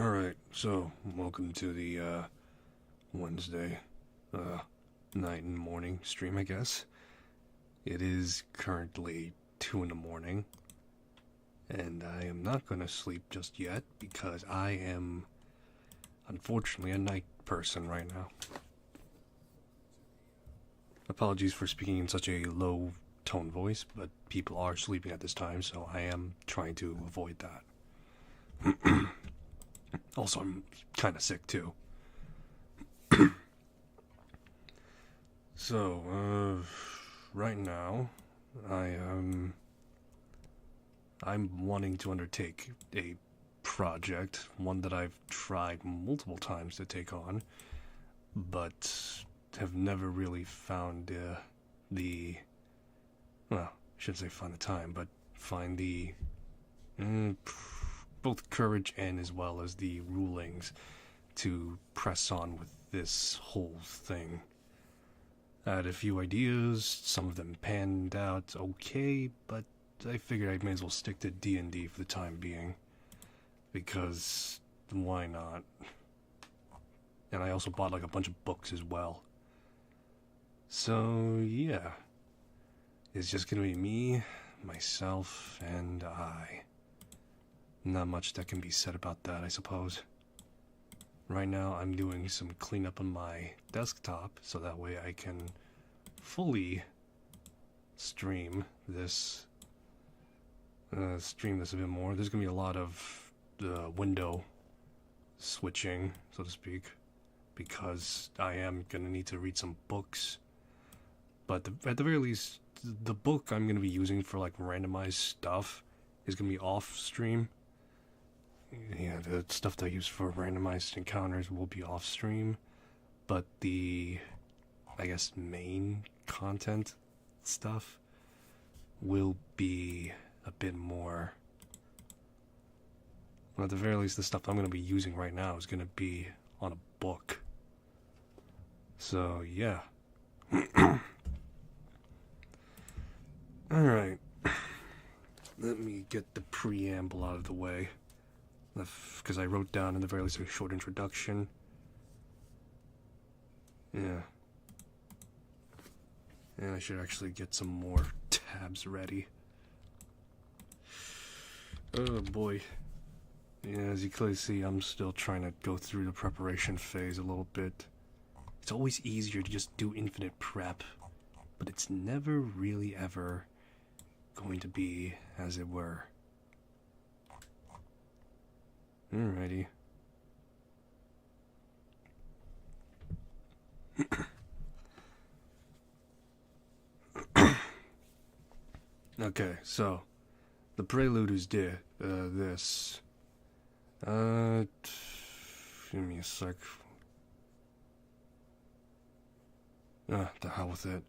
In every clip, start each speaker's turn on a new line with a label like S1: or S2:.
S1: Alright, so welcome to the Wednesday night and morning stream, I guess. It is currently 2 in the morning, and I am not gonna sleep just yet because I am unfortunately a night person right now. Apologies for speaking in such a low tone voice, but people are sleeping at this time, so I am trying to avoid that. Also, I'm kind of sick too. So, right now, I'm wanting to undertake a project, one that I've tried multiple times to take on, but have never really found well, I shouldn't say find the time, but find the both courage and as well as the rulings to press on with this whole thing. I had a few ideas, some of them panned out okay, but I figured I may as well stick to D&D for the time being, because why not? And I also bought like a bunch of books as well. So yeah, it's just gonna be me, myself, and I. Not much that can be said about that, I suppose. Right now, I'm doing some cleanup on my desktop, so that way I can fully stream this a bit more. There's gonna be a lot of window switching, so to speak, because I am gonna need to read some books. But at the very least, the book I'm gonna be using for like randomized stuff is gonna be off stream. Yeah, the stuff that I use for randomized encounters will be off stream, but the, I guess, main content stuff will be a bit more. Well, at the very least, the stuff I'm going to be using right now is going to be on a book. So, yeah. Alright. Let me get the preamble out of the way, because I wrote down in the very least a short introduction. Yeah. And I should actually get some more tabs ready. Oh boy. Yeah, as you clearly see, I'm still trying to go through the preparation phase a little bit. It's always easier to just do infinite prep, but it's never really ever going to be as it were. Alrighty. Okay, so the prelude is this. Give me a sec. The hell with it.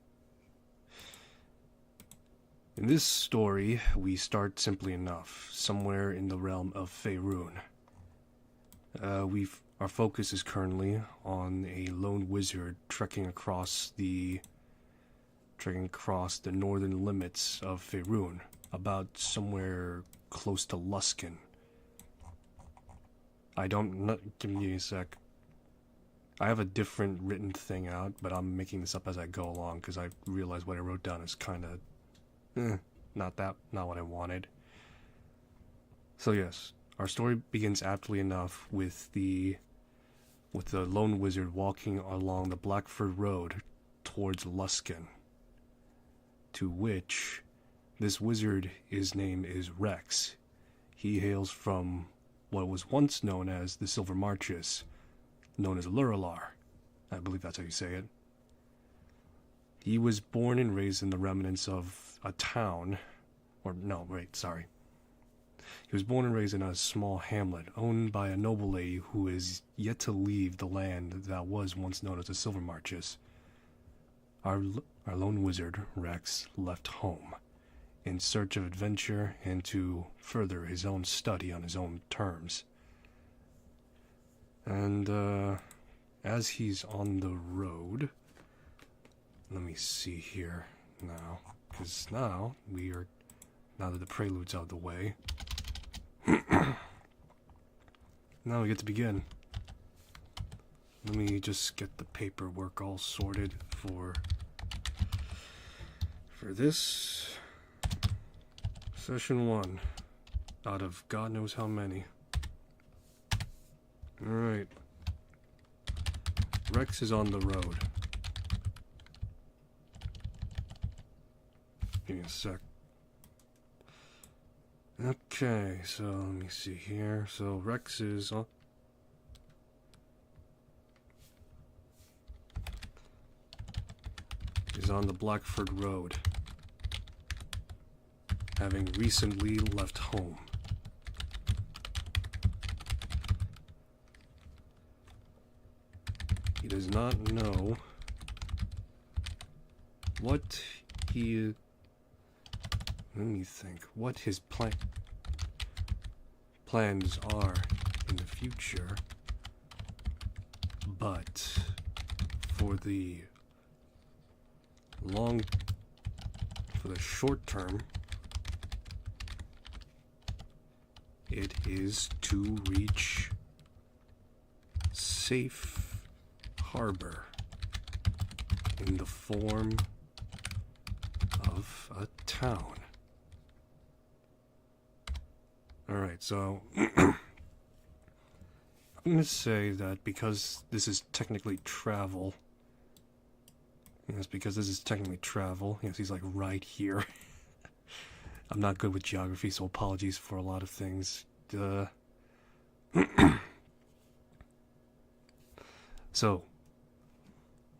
S1: In this story, we start simply enough, somewhere in the realm of Faerun. Our focus is currently on a lone wizard trekking across the northern limits of Faerun, about somewhere close to Luskan. Give me a sec. I have a different written thing out, but I'm making this up as I go along because I realize what I wrote down is kind of not what I wanted. So yes, our story begins aptly enough with the lone wizard walking along the Blackford Road towards Luskan, to which this wizard, his name is Rex. He hails from what was once known as the Silver Marches, known as Luralar. I believe that's how you say it. He was born and raised in the remnants of a town, He was born and raised in a small hamlet owned by a noble lady who is yet to leave the land that was once known as the Silver Marches. Our lone wizard, Rex, left home in search of adventure and to further his own study on his own terms. And, as he's on the road, let me see here now, because now that the prelude's out of the way, now we get to begin. Let me just get the paperwork all sorted for this session 1 out of God knows how many. Alright. Rex is on the road. Give me a sec. Okay, so let me see here. So Rex is on... the Blackford Road, having recently left home. He does not know what he... Let me think. What his plans are in the future, but for the short term, it is to reach safe harbor in the form of a town. Alright, so I'm gonna say that because this is technically travel. Yes, because this is technically travel. Yes, he's like right here. I'm not good with geography, so apologies for a lot of things. So,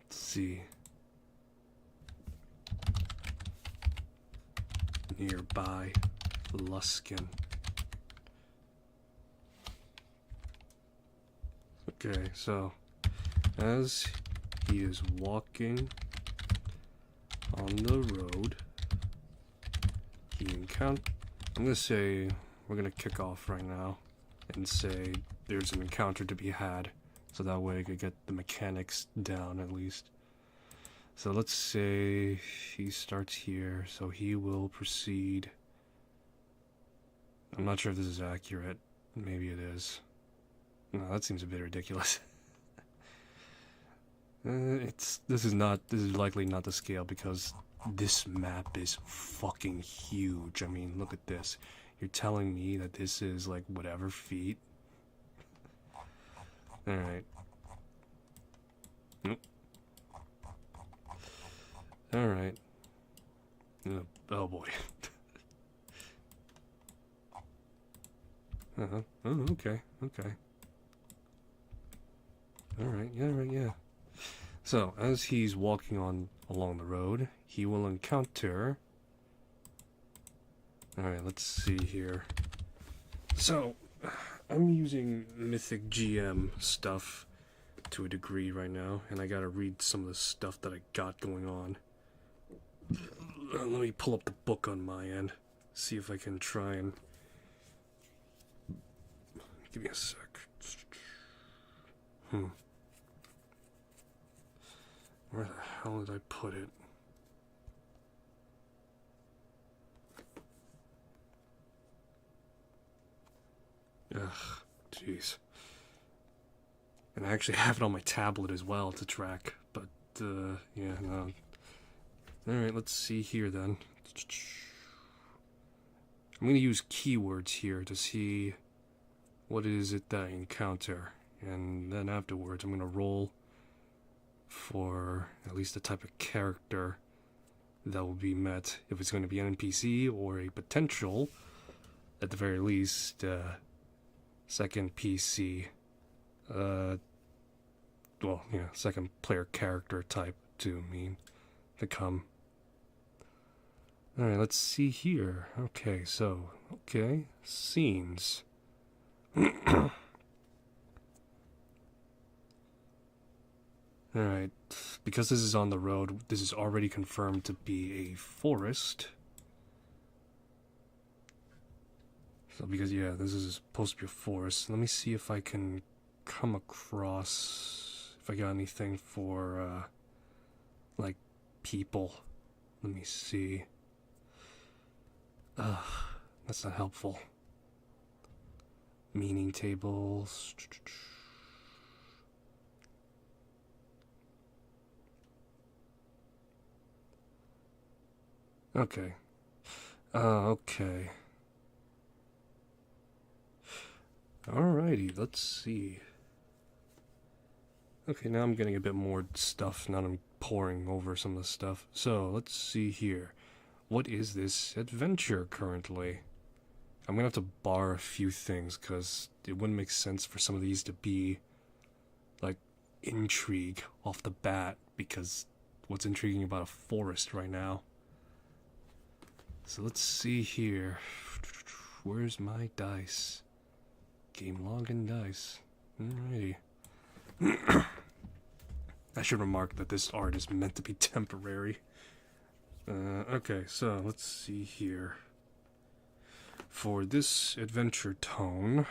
S1: let's see. Nearby Luskin. Okay, so as he is walking on the road, he I'm gonna say we're gonna kick off right now and say there's an encounter to be had, so that way I could get the mechanics down at least. So let's say he starts here, so he will proceed. I'm not sure if this is accurate. Maybe it is. No, that seems a bit ridiculous. This is likely not the scale because this map is fucking huge. I mean, look at this. You're telling me that this is like whatever feet? Alright. Nope. Alright. Oh boy. Oh, okay. Alright, yeah. So, as he's walking along the road, he will encounter... Alright, let's see here. So, I'm using Mythic GM stuff to a degree right now, and I gotta read some of the stuff that I got going on. Let me pull up the book on my end, see if I can try and... Give me a sec. Where the hell did I put it? Ugh, jeez. And I actually have it on my tablet as well to track, but, yeah, no. Alright, let's see here then. I'm gonna use keywords here to see what is it that I encounter, and then afterwards I'm gonna roll for at least the type of character that will be met, if it's going to be an NPC or a potential, at the very least, second PC, second player character type to come. Alright, let's see here. Okay, scenes. Alright, because this is on the road, this is already confirmed to be a forest. So because, yeah, this is supposed to be a forest. Let me see if I can come across, if I got anything for, like, people. Let me see. That's not helpful. Meaning tables. Okay. Okay. Alrighty, let's see. Okay, now I'm getting a bit more stuff, now I'm poring over some of the stuff. So, let's see here. What is this adventure currently? I'm gonna have to bar a few things, because it wouldn't make sense for some of these to be, like, intrigue off the bat, because what's intriguing about a forest right now? So let's see here. Where's my dice? Game log and dice. Alrighty. I should remark that this art is meant to be temporary. Okay, so let's see here. For this adventure tone,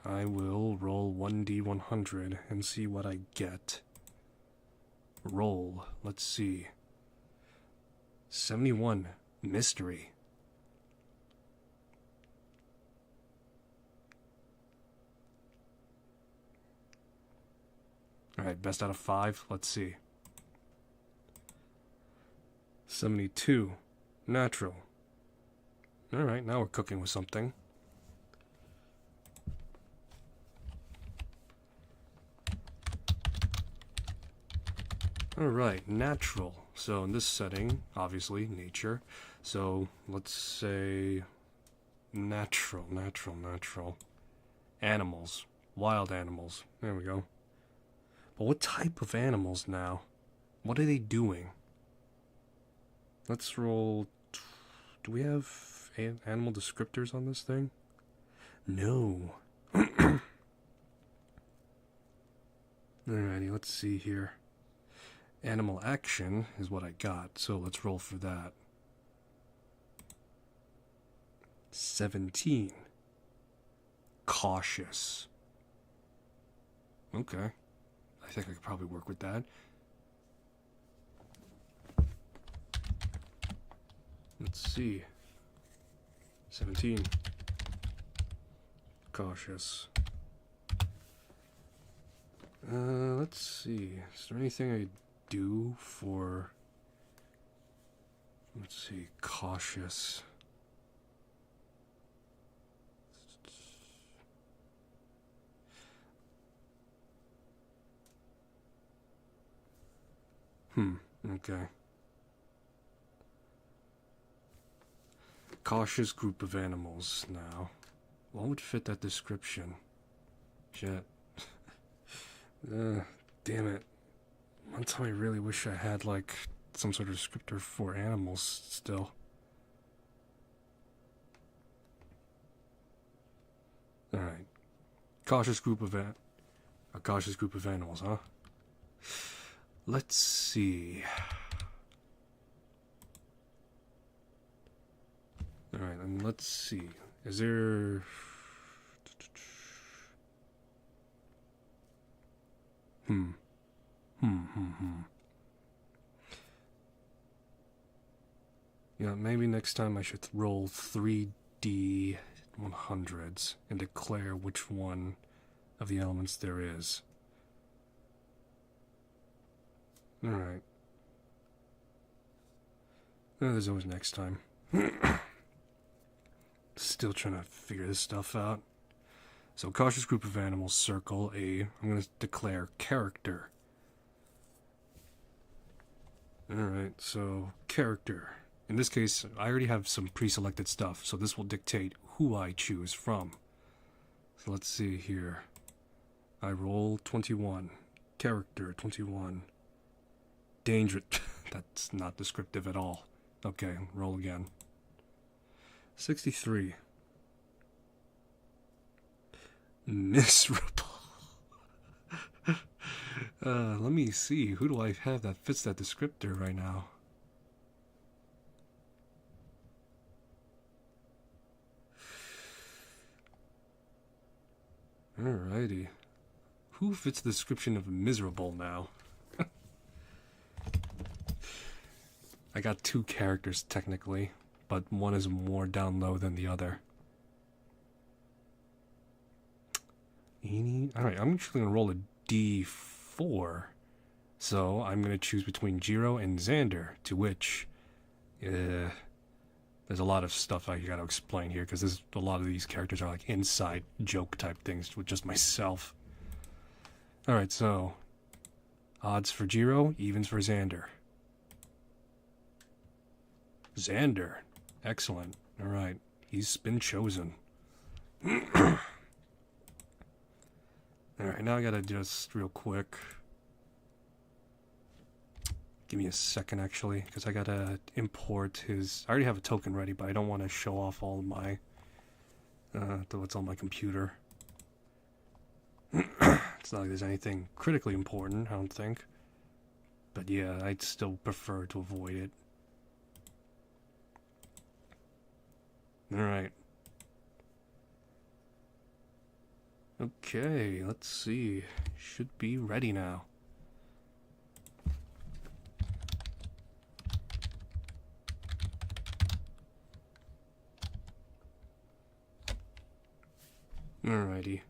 S1: I will roll 1d100 and see what I get. Roll, let's see. 71, mystery. Alright, best out of 5, let's see. 72, natural. Alright, now we're cooking with something. Alright, natural. So in this setting, obviously, nature. So let's say natural. Animals. Wild animals. There we go. But what type of animals now? What are they doing? Let's roll... Do we have animal descriptors on this thing? No. Alrighty, let's see here. Animal action is what I got, so let's roll for that. 17. Cautious. Okay. I think I could probably work with that. Let's see. 17. Cautious. Let's see. Is there anything I do for... Let's see. Cautious. Okay. Cautious group of animals now. What would fit that description? Shit. Damn it. One time I really wish I had, like, some sort of descriptor for animals still. Alright. A cautious group of animals, huh? Let's see. Alright, and let's see. Is there... Yeah, maybe next time I should roll 3D 100s and declare which one of the elements there is. Alright. There's always next time. Still trying to figure this stuff out. So, cautious group of animals, circle A. I'm going to declare character. Alright, so character. In this case, I already have some pre-selected stuff, so this will dictate who I choose from. So let's see here. I roll 21. Character, 21. Danger. That's not descriptive at all. Okay, roll again. 63. Miserable. Let me see. Who do I have that fits that descriptor right now? Alrighty. Who fits the description of miserable now? I got 2 characters technically, but one is more down low than the other. Alright, I'm actually gonna roll a d4. So I'm gonna choose between Jiro and Xander, to which there's a lot of stuff I gotta explain here, because there's a lot of these characters are like inside joke type things with just myself. Alright, so odds for Jiro, evens for Xander. Xander. Excellent. Alright, he's been chosen. Alright, now I gotta just real quick. Give me a second, actually, because I gotta import his. I already have a token ready, but I don't want to show off all of my. What's on my computer. It's not like there's anything critically important, I don't think. But yeah, I'd still prefer to avoid it. Alright. Okay, let's see. Should be ready now. Alrighty.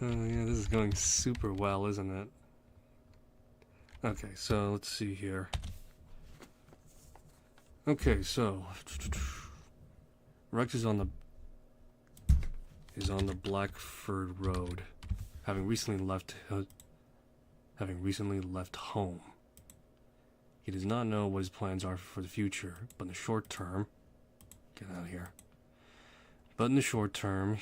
S1: Yeah, this is going super well, isn't it? Okay, so let's see here. Okay, so Rex is on the Blackford Road, having recently left home. He does not know what his plans are for the future, but in the short term, get out of here. But in the short term,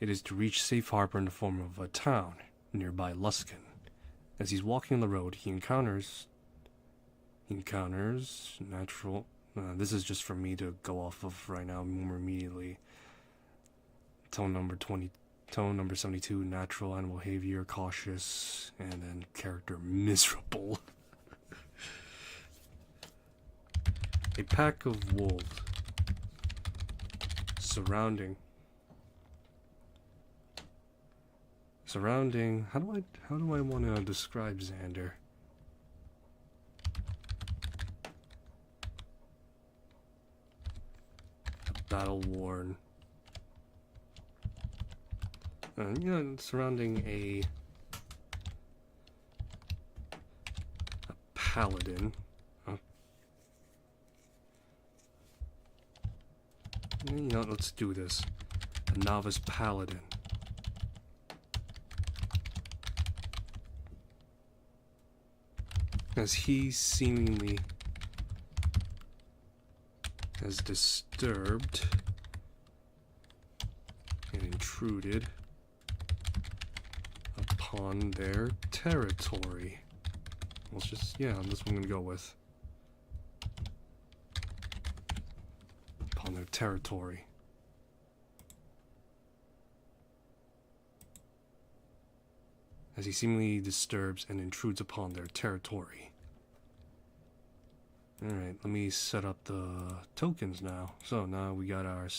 S1: it is to reach Safe Harbor in the form of a town nearby Luskin. As he's walking on the road, he encounters natural. This is just for me to go off of right now more immediately. Tone number 72, natural animal behavior, cautious, and then character miserable. A pack of wolves surrounding. How do I want to describe Xander? Battle worn. Surrounding a paladin. Let's do this. A novice paladin. As he seemingly has disturbed and intruded upon their territory. Let's just, that's what I'm gonna go with. Upon their territory. As he seemingly disturbs and intrudes upon their territory. Alright, let me set up the tokens now. So now we got our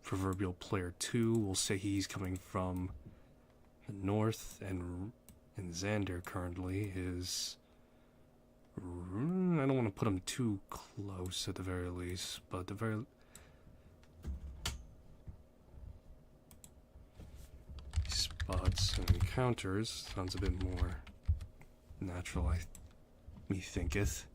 S1: proverbial player 2. We'll say he's coming from the north, and Xander currently is. I don't want to put him too close at the very least, but at the very. Spots and encounters sounds a bit more natural, me thinketh.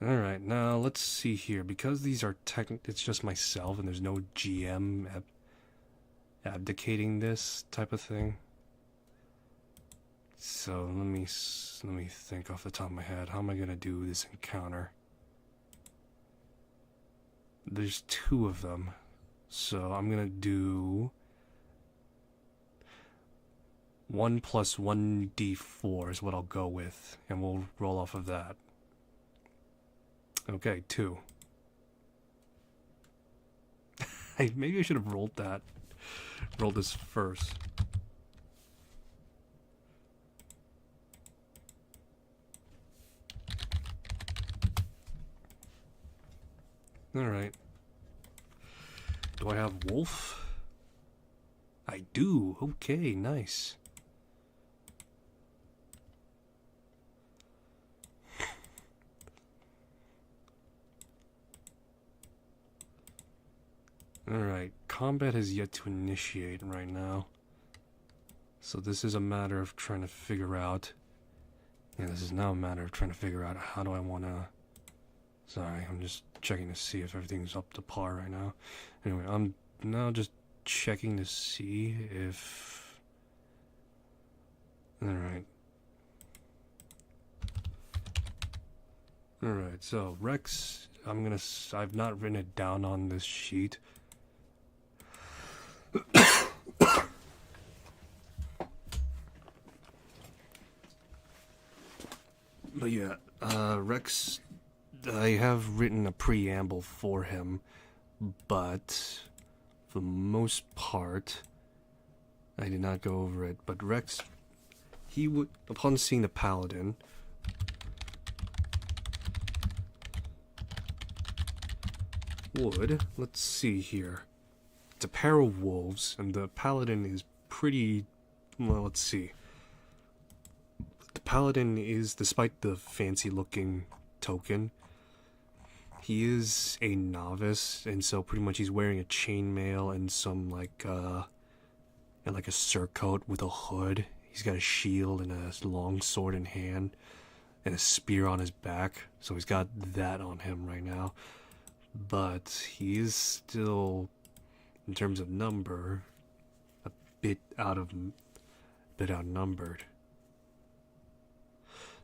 S1: Alright, now let's see here. Because these are it's just myself and there's no GM abdicating this type of thing. So let me think off the top of my head. How am I gonna do this encounter? There's 2 of them. So I'm gonna do 1 plus 1d4 is what I'll go with, and we'll roll off of that. Okay, 2. Maybe I should have rolled this first. Alright. Do I have wolf? I do. Okay, nice. Alright, combat has yet to initiate right now. So this is a matter of trying to figure out... Yeah, this is now a matter of trying to figure out how do I want to... Sorry, I'm just checking to see if everything's up to par right now. Anyway, I'm now just checking to see if... Alright. Alright, so Rex, I've not written it down on this sheet. But yeah, Rex, I have written a preamble for him, but for the most part, I did not go over it. But Rex, he would, upon seeing the paladin, would, let's see here, it's a pair of wolves, and the paladin is pretty, well, let's see. The paladin is, despite the fancy looking token, he is a novice, and so pretty much he's wearing a chainmail and some like a surcoat with a hood. He's got a shield and a long sword in hand and a spear on his back, so he's got that on him right now. But he is still, in terms of number, a bit outnumbered.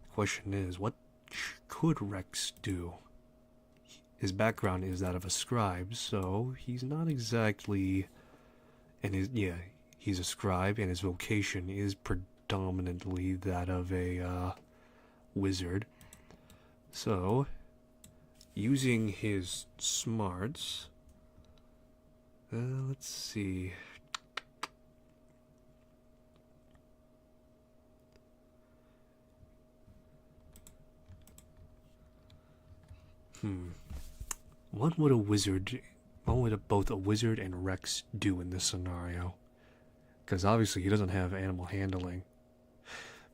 S1: The question is, what could Rex do? His background is that of a scribe, so he's not exactly, he's a scribe, and his vocation is predominantly that of a wizard. So, using his smarts, let's see. What would both a wizard and Rex do in this scenario? Because obviously he doesn't have animal handling.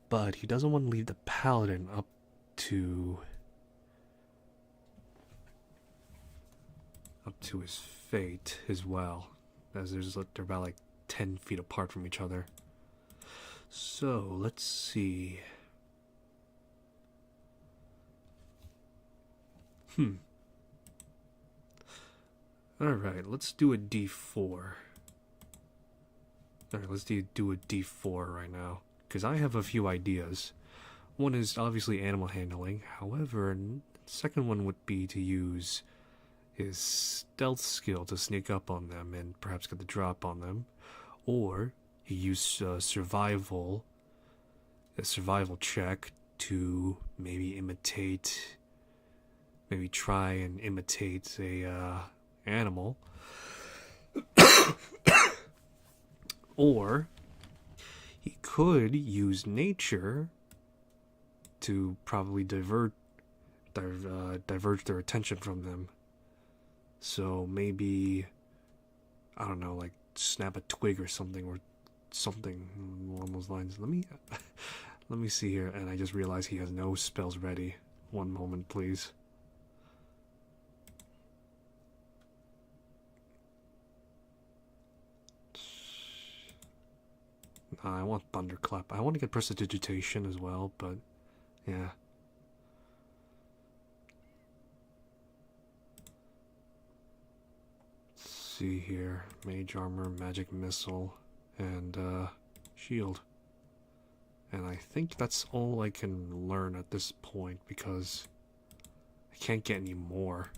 S1: But he doesn't want to leave the paladin up to his fate as well, as they're about like 10 feet apart from each other. So let's see. Alright, let's do a D4. Alright, let's do a D4 right now, because I have a few ideas. One is obviously animal handling, however, the second one would be to use his stealth skill to sneak up on them and perhaps get the drop on them. Or he used a survival check to maybe try and imitate a animal. Or he could use nature to probably diverge their attention from them. So maybe, I don't know, like snap a twig or something along those lines. Let me see here, and I just realized he has no spells ready. One moment, please. I want Thunderclap. I want to get Prestidigitation as well, but yeah. Let's see here. Mage Armor, Magic Missile, and Shield. And I think that's all I can learn at this point, because I can't get any more.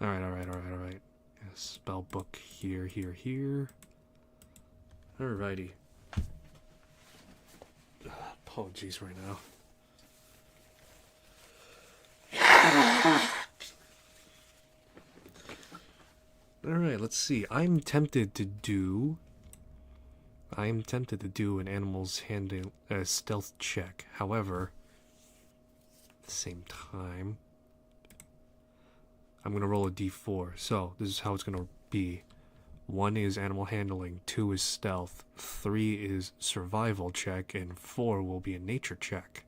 S1: Alright. Yeah, spell book here. Alrighty. Apologies right now. Alright, let's see. I'm tempted to do an animal's handling stealth check. However, at the same time, I'm going to roll a d4. So this is how it's going to be. 1 is animal handling, 2 is stealth, 3 is survival check, and 4 will be a nature check.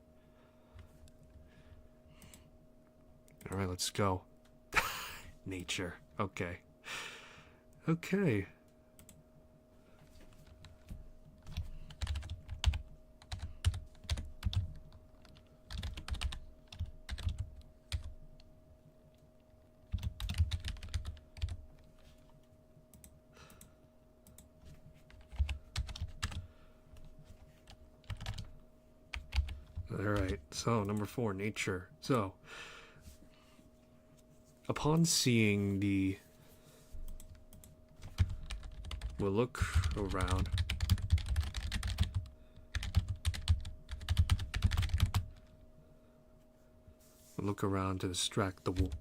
S1: Alright, let's go. Nature. Okay. Okay. Alright, so number 4, nature. So, upon seeing the... We'll look around. We'll look around to distract the wolf.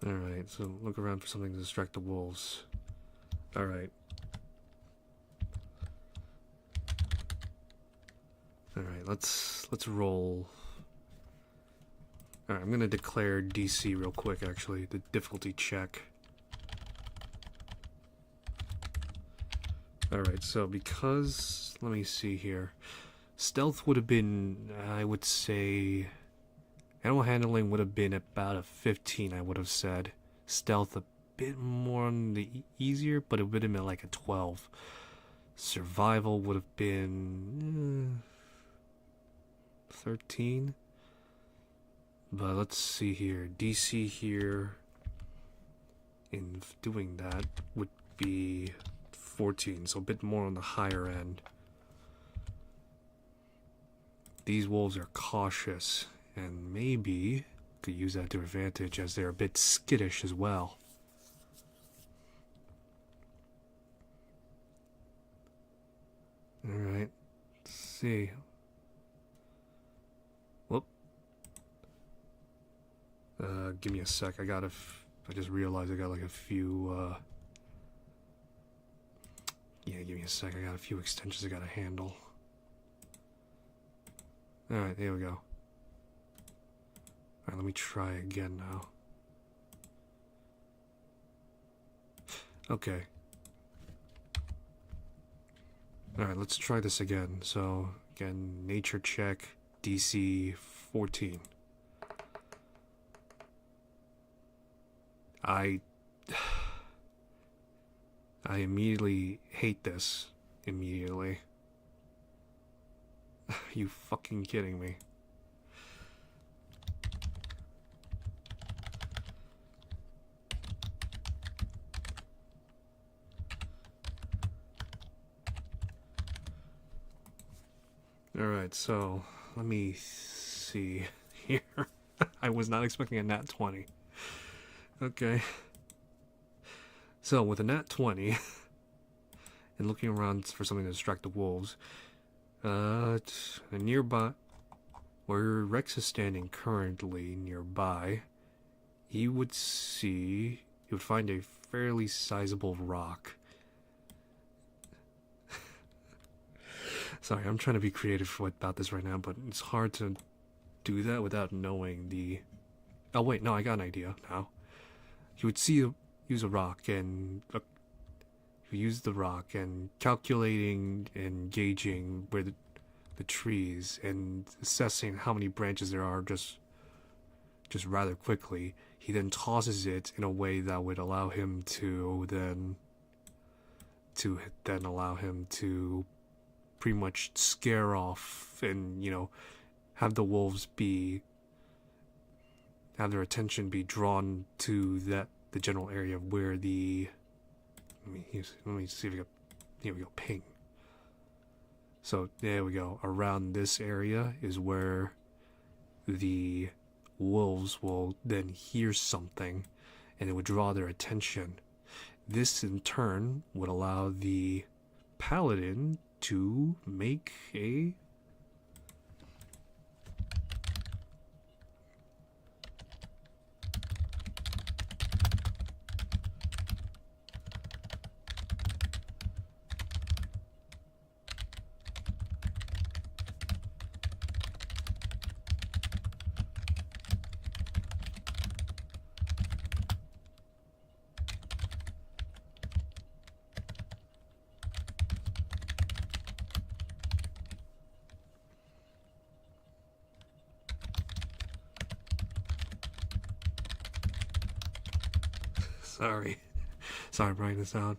S1: Alright, so look around for something to distract the wolves. Alright. Alright, let's roll. Alright, I'm gonna declare DC real quick, actually. The difficulty check. Alright, so because... Let me see here. Stealth would have been, I would say... Animal handling would have been about a 15, I would have said. Stealth a bit more on the easier, but it would have been like a 12. Survival would have been 13. But let's see here. DC here in doing that would be 14, so a bit more on the higher end. These wolves are cautious. And maybe could use that to advantage as they're a bit skittish as well. Alright, let's see. Whoop. Give me a sec. I just realized I got like a few, yeah, give me a sec. I got a few extensions I gotta handle. Alright, there we go. Alright, let me try again now. Okay. Alright, let's try this again. So, again, nature check, DC 14. I immediately hate this. Immediately. You fucking kidding me? Alright, so let me see here. I was not expecting a nat 20. Okay. So with a nat 20 and looking around for something to distract the wolves, nearby where Rex is standing currently nearby, he would find a fairly sizable rock. Sorry, I'm trying to be creative about this right now, but it's hard to do that without knowing the... Oh wait, no, I got an idea now. You would use a rock and... use the rock and calculating and gauging where the trees and assessing how many branches there are just rather quickly. He then tosses it in a way that would allow him to then allow him to pretty much scare off and, you know, have the wolves have their attention be drawn to the general area of where the... Let me see if I got... Here we go, ping. So, there we go. Around this area is where the wolves will then hear something and it would draw their attention. This, in turn, would allow the paladin to make a... Sorry. Sorry, bringing this out.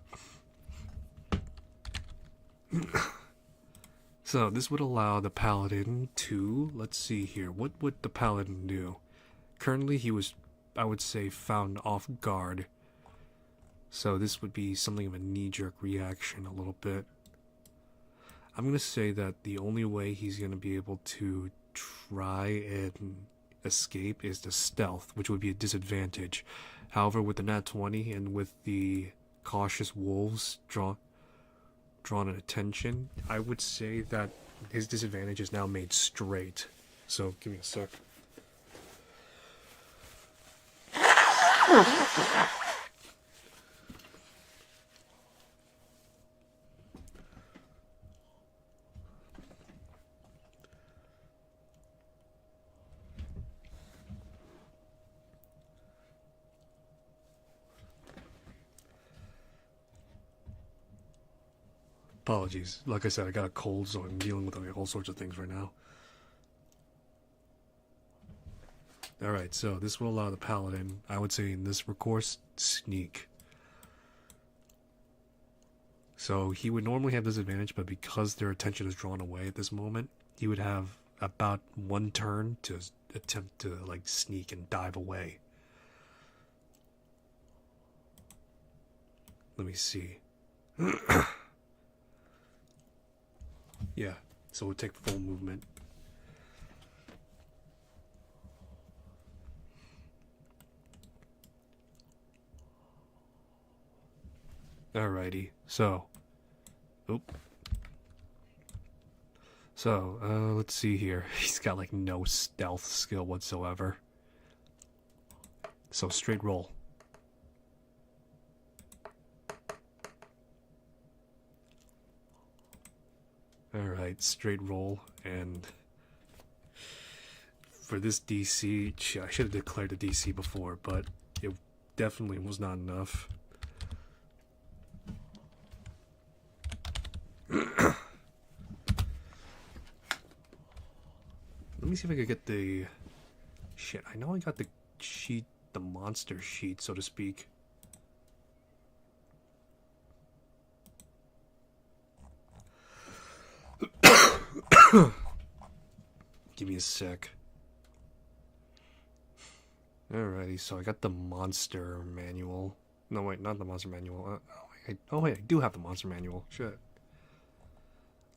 S1: So this would allow the paladin to, let's see here, what would the paladin do? Currently he was, I would say, found off guard. So this would be something of a knee-jerk reaction a little bit. I'm going to say that the only way he's going to be able to try and escape is the stealth, which would be a disadvantage. However, with the nat 20 and with the cautious wolves drawn at attention, I would say that his disadvantage is now made straight. So give me a sec. Apologies. Like I said, I got a cold, so I'm dealing with all sorts of things right now. Alright, so this will allow the paladin, I would say in this recourse, sneak. So he would normally have this advantage, but because their attention is drawn away at this moment, he would have about one turn to attempt to like sneak and dive away. Let me see. Yeah, so we'll take full movement. Alrighty, so. So, let's see here. He's got like no stealth skill whatsoever. So, straight roll. Alright, straight roll, and for this DC, I should have declared the DC before, but it definitely was not enough. Let me see if I could get the... Shit, I know I got the sheet, the monster sheet, so to speak. Give me a sec. Alrighty, so I got the monster manual. No, wait, not the monster manual. Oh, wait, I do have the monster manual. Shit.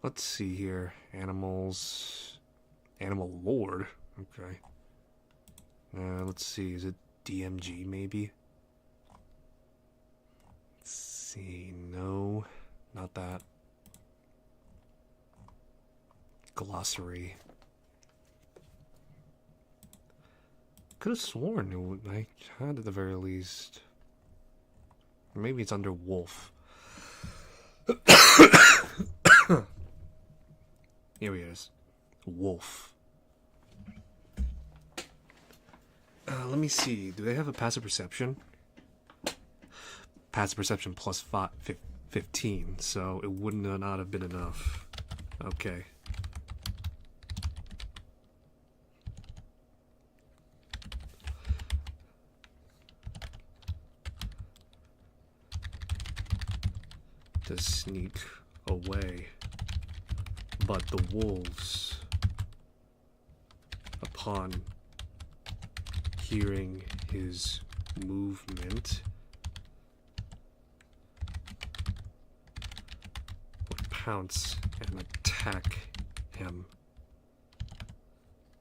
S1: Let's see here. Animals. Animal Lord. Okay. Let's see. Is it DMG, maybe? Let's see. No, not that. Glossary. Could have sworn I had at the very least. Maybe it's under Wolf. Here he is. Wolf. Let me see. Do they have a passive perception? Passive perception plus 15, so it wouldn't not have been enough. Okay. To sneak away, but the wolves, upon hearing his movement, would pounce and attack him.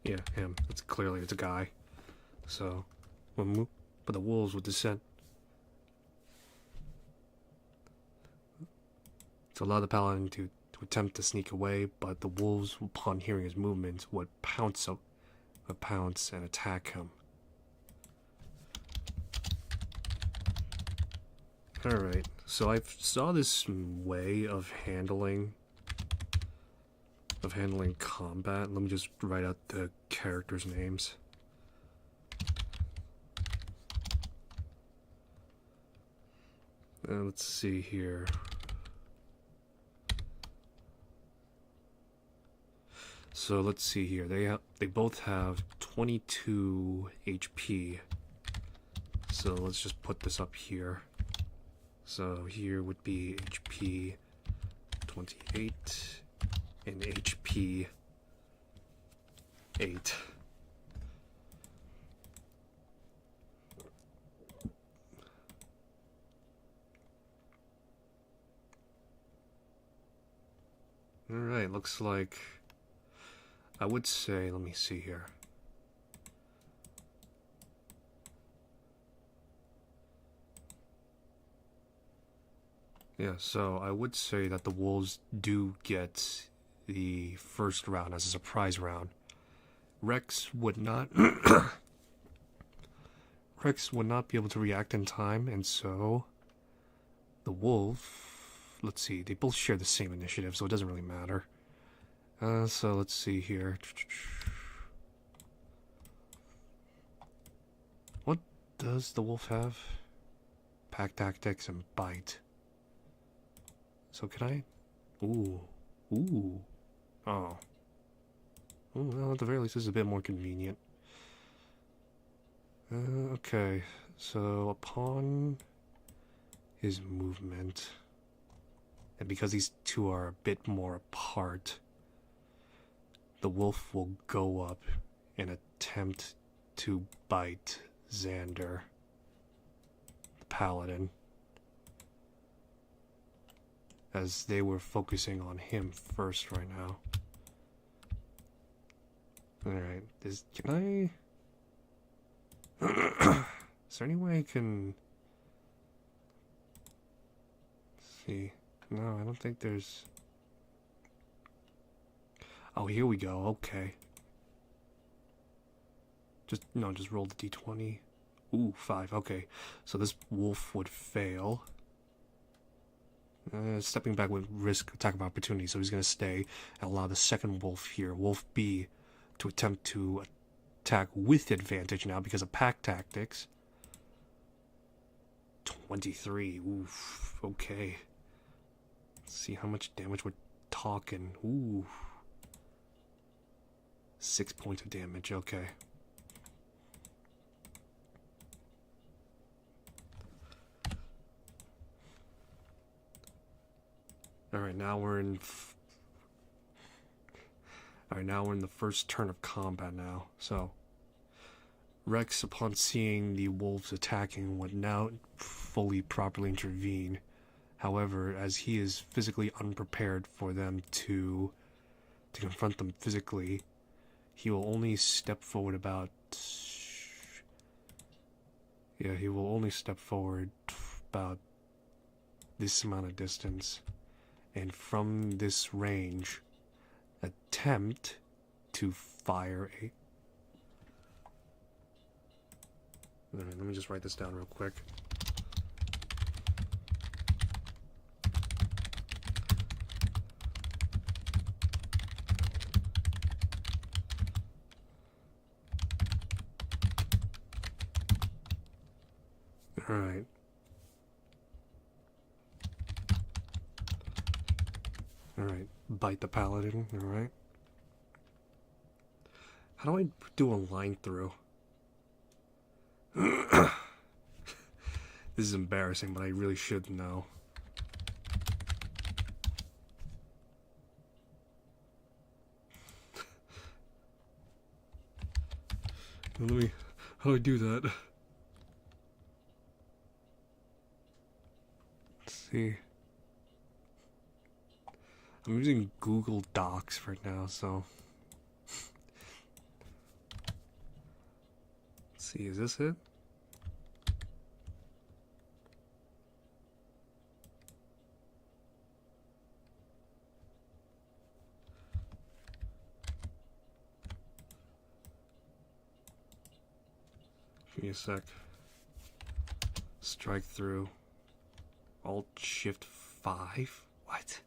S1: Yeah, him. It's clearly it's a guy. So, but the wolves would descend. To allow the paladin to attempt to sneak away, but the wolves, upon hearing his movements, would pounce and attack him. Alright, so I saw this way of handling combat. Let me just write out the characters' names. Let's see here. So let's see here. They both have 22 HP. So let's just put this up here. So here would be HP 28 and HP 8. Alright, looks like I would say, let me see here. Yeah, so I would say that the Wolves do get the first round as a surprise round. Rex would not Rex would not be able to react in time, and so the Wolf, let's see, they both share the same initiative, so it doesn't really matter. So let's see here. What does the Wolf have? Pack tactics and bite. So can I? Ooh. Oh. Well, at the very least, this is a bit more convenient. Okay. So upon his movement, and because these two are a bit more apart, the Wolf will go up and attempt to bite Xander, the Paladin, as they were focusing on him first right now. Alright, can I... Is there any way I can... see? No, I don't think there's... Oh, here we go, okay. Just roll the d20. Ooh, 5, okay. So this Wolf would fail. Stepping back would risk attack of opportunity, so he's going to stay and allow the second Wolf here, Wolf B, to attempt to attack with advantage now because of pack tactics. 23, oof, okay. Let's see how much damage we're talking. Ooh. 6 points of damage, okay. Alright, now we're in the first turn of combat now. So Rex, upon seeing the wolves attacking, would now fully properly intervene. However, as he is physically unprepared for them to confront them physically, he will only step forward about... Yeah, he will only step forward about this amount of distance. And from this range, attempt to fire a... Alright, let me just write this down real quick. Alright. Alright, bite the paladin, alright. How do I do a line through? This is embarrassing, but I really should know. How do I do that? Let's see. I'm using Google Docs right now, so... Let's see, is this it? Give me a sec. Strike through. Alt Shift 5? What?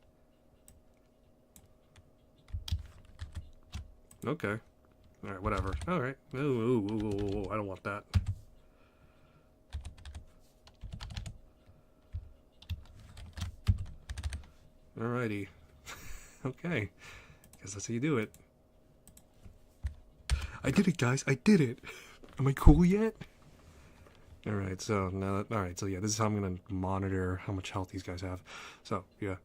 S1: Okay. Alright, whatever. Alright. Ooh, I don't want that. Alrighty. Okay. Guess that's how you do it. I did it, guys. I did it. Am I cool yet? Alright, so now that, alright, so yeah, this is how I'm gonna monitor how much health these guys have. So, yeah.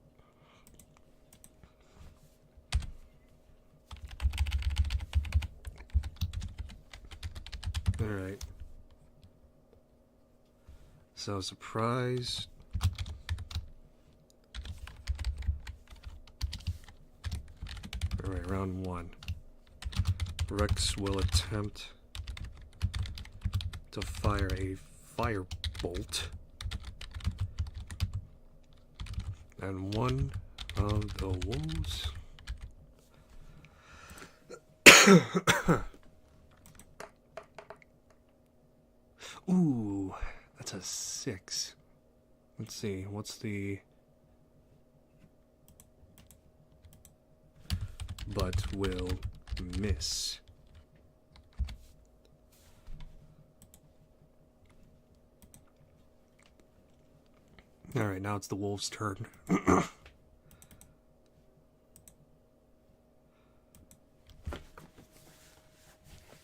S1: Alright. So, surprise. Alright, round 1. Rex will attempt to fire a firebolt, and one of the wolves ooh, that's a 6. Let's see, what's the but will miss. Alright, now it's the wolves' turn. Give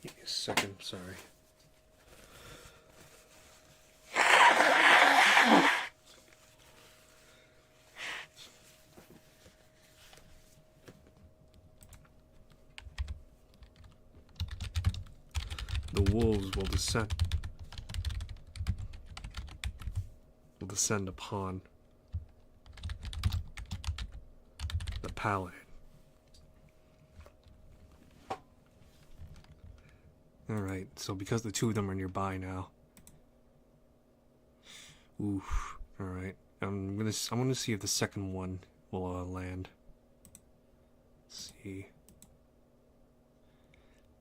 S1: me a second, sorry. The wolves will descend upon the paladin. Alright, so because the two of them are nearby now. Oof. Alright. I'm gonna see if the second one will land. Let's see.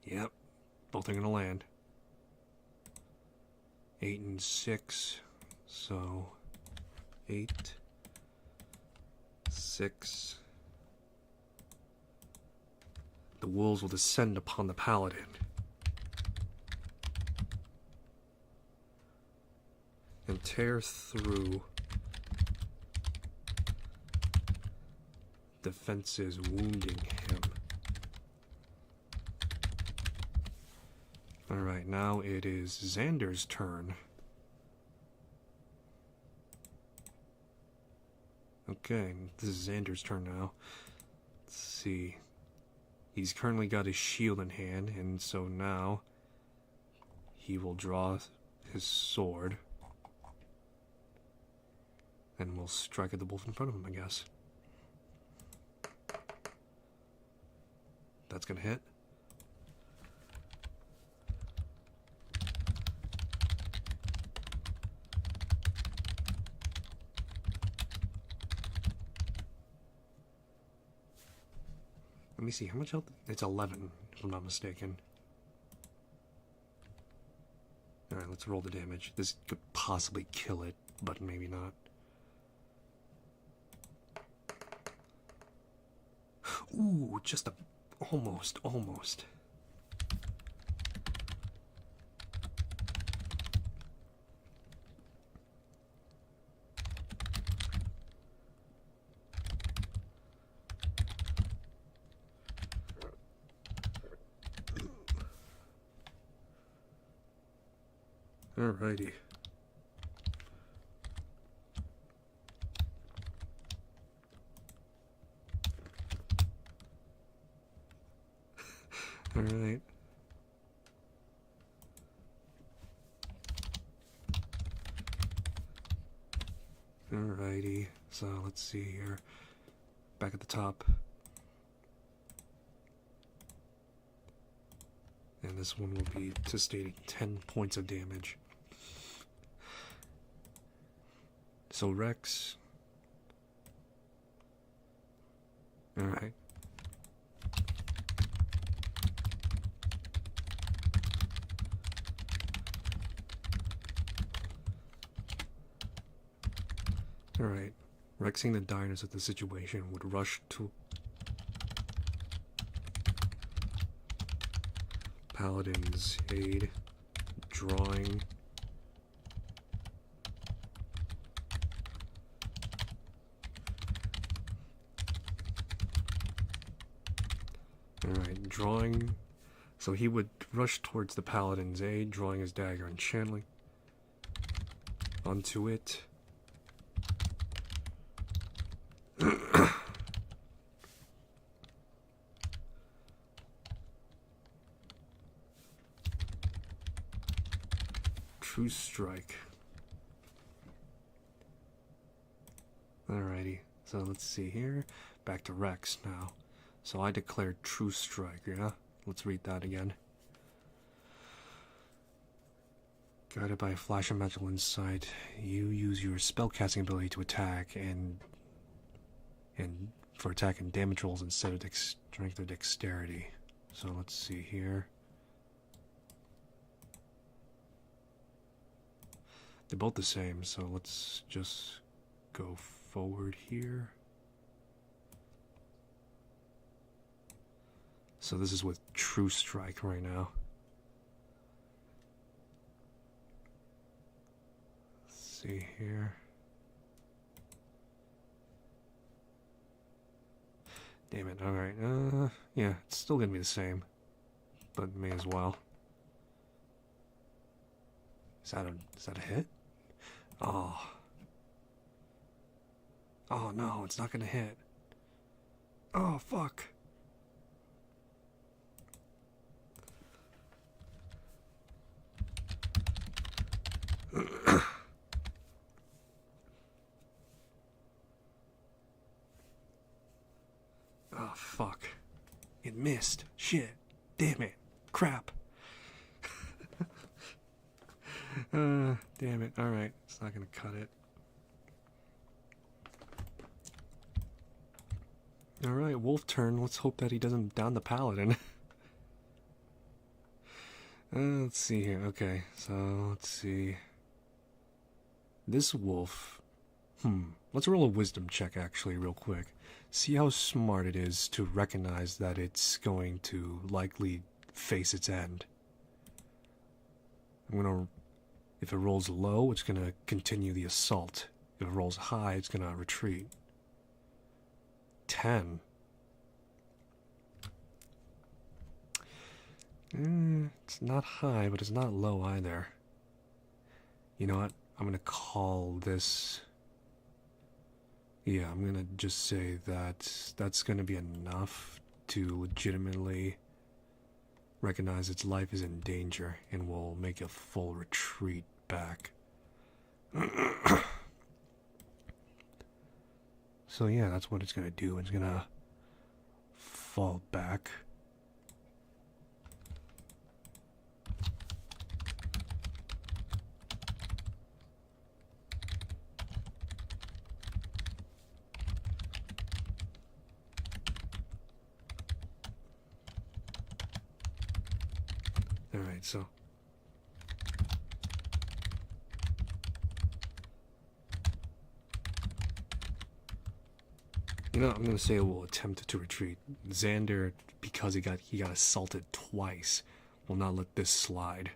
S1: Yep. Both are gonna land. 8 and 6. So 8, 6. The wolves will descend upon the paladin. And tear through defenses, wounding him. Alright, now it is Xander's turn. Okay, this is Xander's turn now. Let's see. He's currently got his shield in hand, and so now he will draw his sword and will strike at the wolf in front of him, I guess. That's gonna hit. Let me see, how much health? It's 11, if I'm not mistaken. Alright, let's roll the damage. This could possibly kill it, but maybe not. Ooh, just a... almost. Alrighty. Alright. Alrighty. So let's see here. Back at the top. And this one will be sustaining 10 points of damage. So Rex. Alright. Alright. Rex, seeing the direness of the situation, would rush to Paladin's aid, drawing Alright, drawing. So he would rush towards the Paladin's aid, drawing his dagger and channeling. onto it. True strike. Alrighty, so let's see here. Back to Rex now. So I declared true strike, yeah? Let's read that again. Guided by a flash of magical insight, you use your spellcasting ability to attack and for attack and damage rolls instead of strength or dexterity. So let's see here. They're both the same, so let's just go forward here. So this is with True Strike right now. Let's see here. Damn it, alright. Yeah, it's still gonna be the same. But may as well. Is that a hit? Oh. Oh no, it's not gonna hit. Oh, fuck. Oh, fuck. It missed. Shit. Damn it. Crap. Damn it. Alright. It's not gonna cut it. Alright, Wolf turn. Let's hope that he doesn't down the Paladin. Let's see here. Okay, so let's see. This wolf. Let's roll a wisdom check actually, real quick. See how smart it is to recognize that it's going to likely face its end. If it rolls low, it's gonna continue the assault. If it rolls high, it's gonna retreat. 10. It's not high, but it's not low either. You know what? I'm gonna call this... Yeah, I'm gonna just say that that's gonna be enough to legitimately recognize its life is in danger and will make a full retreat back. So yeah, that's what it's gonna do. It's gonna fall back. Alright, so you know, I'm gonna say it will attempt to retreat. Xander, because he got assaulted twice, will not let this slide.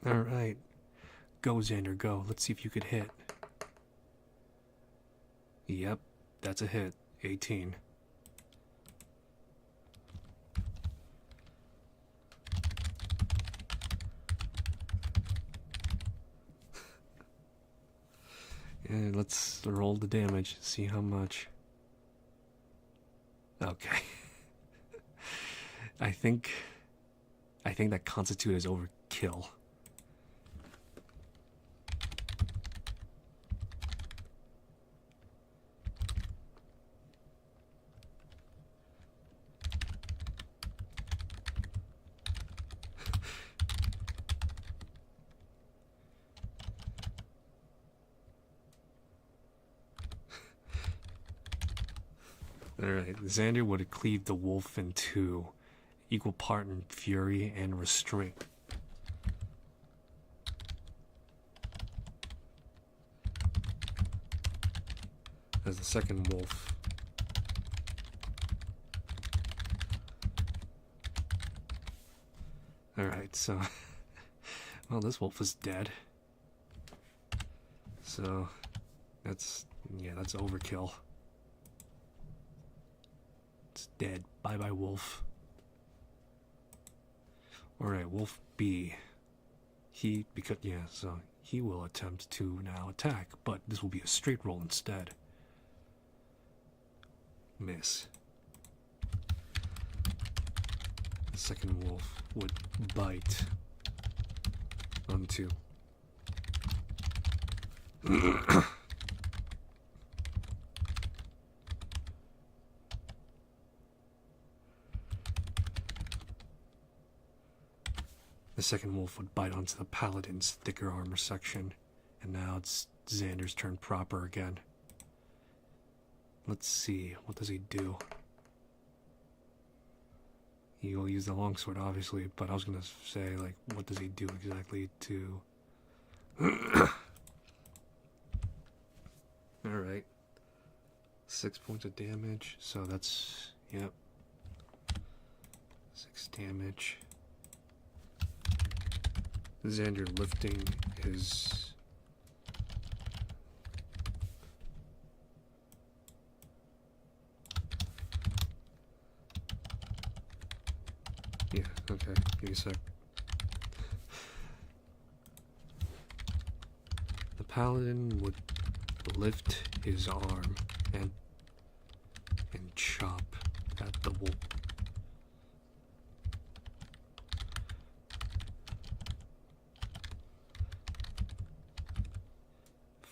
S1: Alright. Go, Xander, go. Let's see if you could hit. Yep, that's a hit. 18. And let's roll the damage, see how much. Okay. I think that constitute is overkill. Alright, Xander would have cleaved the wolf in two, equal part in fury and restraint. As the second wolf. Alright, so Well, this wolf is dead. So, that's overkill. It's dead. Bye-bye, wolf. Alright, wolf B. So he will attempt to now attack, but this will be a straight roll instead. Miss. The second wolf would bite onto the second wolf would bite onto the paladin's thicker armor section, and now it's Xander's turn proper again. Let's see, what does he do? He will use the longsword, obviously, but I was gonna say, like, what does he do exactly to... Alright. 6 points of damage, so that's... Yep. 6 damage. Xander lifting his... Yeah, okay, give me a sec. The paladin would lift his arm and chop at the wolf.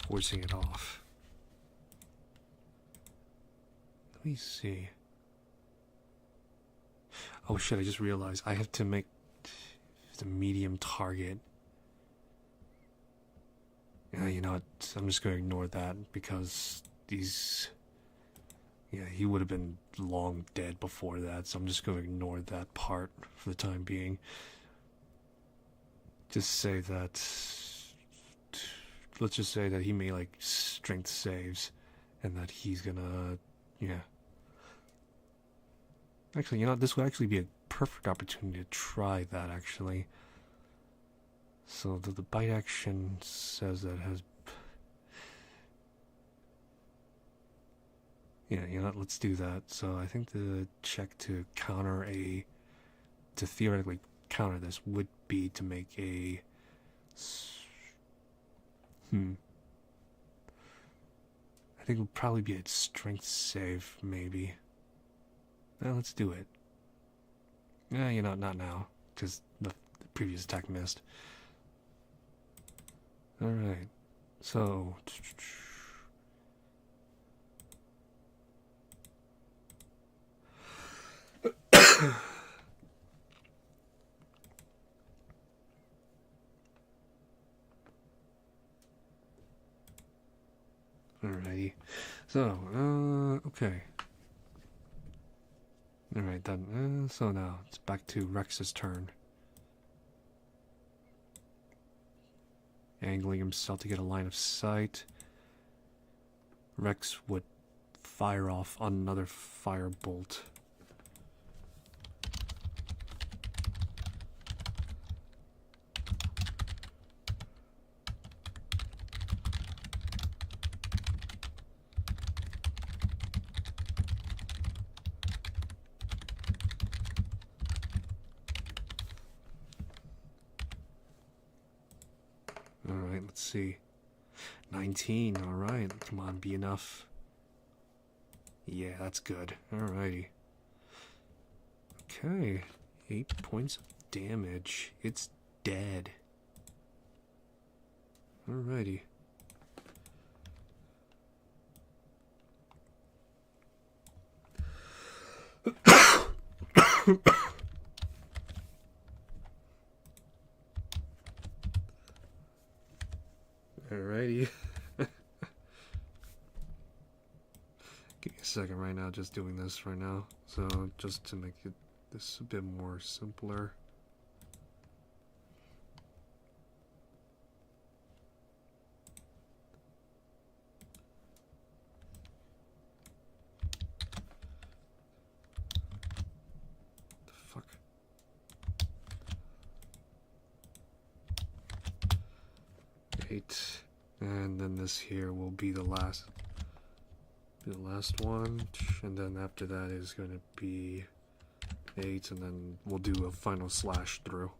S1: Forcing it off. Let me see. Oh shit, I just realized I have to make the medium target. Yeah, you know what? I'm just going to ignore that because these... Yeah, he would have been long dead before that, so I'm just going to ignore that part for the time being. Just say that... Let's just say that he made, like, strength saves, and that he's gonna... Yeah. Actually, you know, this would actually be a perfect opportunity to try that, actually. So the bite action says that it has... Yeah, you know what, let's do that. So I think the check to counter to theoretically counter this would be to make a... I think it would probably be a strength save, maybe. Well, let's do it. Yeah, you know, not now, because the previous attack missed. Alright, so... Alrighty. So, okay. Alright then, so now it's back to Rex's turn. Angling himself to get a line of sight. Rex would fire off another firebolt. Alright, let's see. 19, alright. Come on, be enough. Yeah, that's good. Alrighty. Okay. 8 points of damage. It's dead. Alrighty. Alrighty. Give me a second right now, just doing this right now. So, just to make this a bit more simpler. The fuck? 8. And then this here will be the last one. And then after that is going to be 8. And then we'll do a final slash through.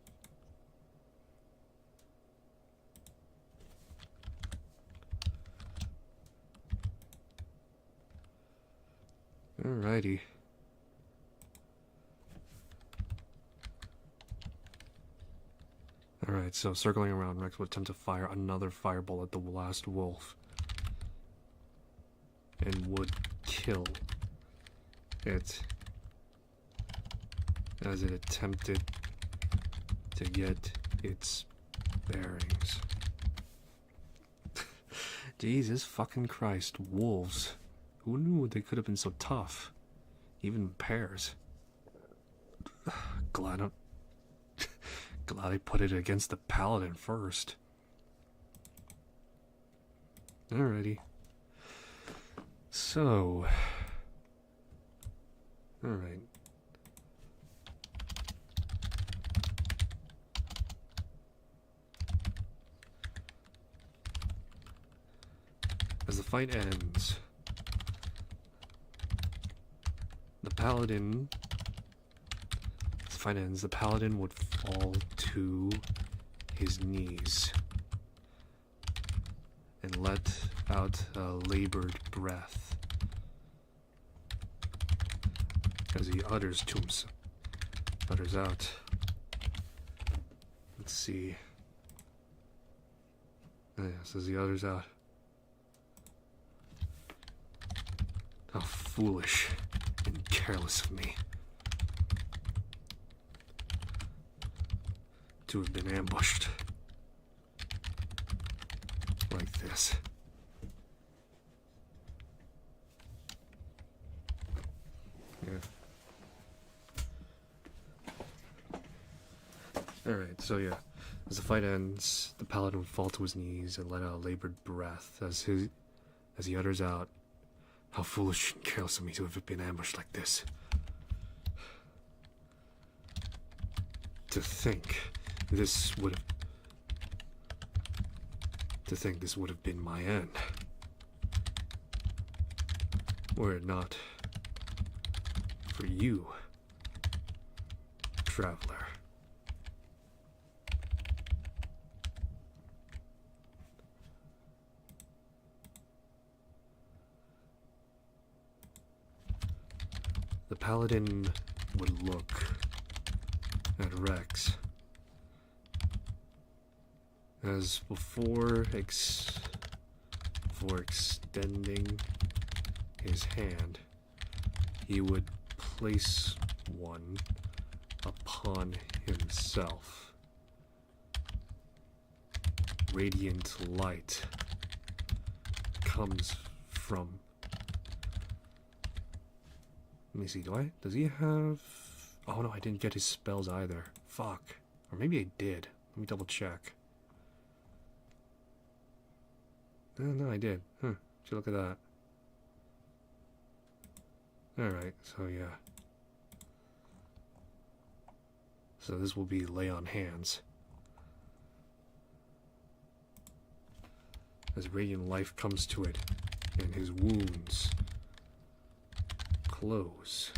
S1: Alrighty. Alright, so circling around, Rex would attempt to fire another fireball at the last wolf. And would kill it as it attempted to get its bearings. Jesus fucking Christ, wolves. Who knew they could have been so tough? Even in pairs. Glad I put it against the paladin first. Alrighty. So. Alright. As the fight ends, the paladin would fall to his knees and let out a labored breath as he utters out. Let's see. Yes, as he utters out. How foolish and careless of me to have been ambushed like this. Yeah. Alright, so yeah. As the fight ends, the paladin would fall to his knees and let out a labored breath as he utters out, "How foolish and careless of me to have been ambushed like this. To think this would have been my end, were it not for you, traveler." The paladin would look at Rex as before extending his hand, he would place one upon himself. Radiant light comes from... Let me see, does he have... Oh no, I didn't get his spells either. Fuck. Or maybe I did. Let me double check. No, I did. Huh. Would you look at that? Alright, so yeah. So this will be lay on hands. As radiant life comes to it, and his wounds close.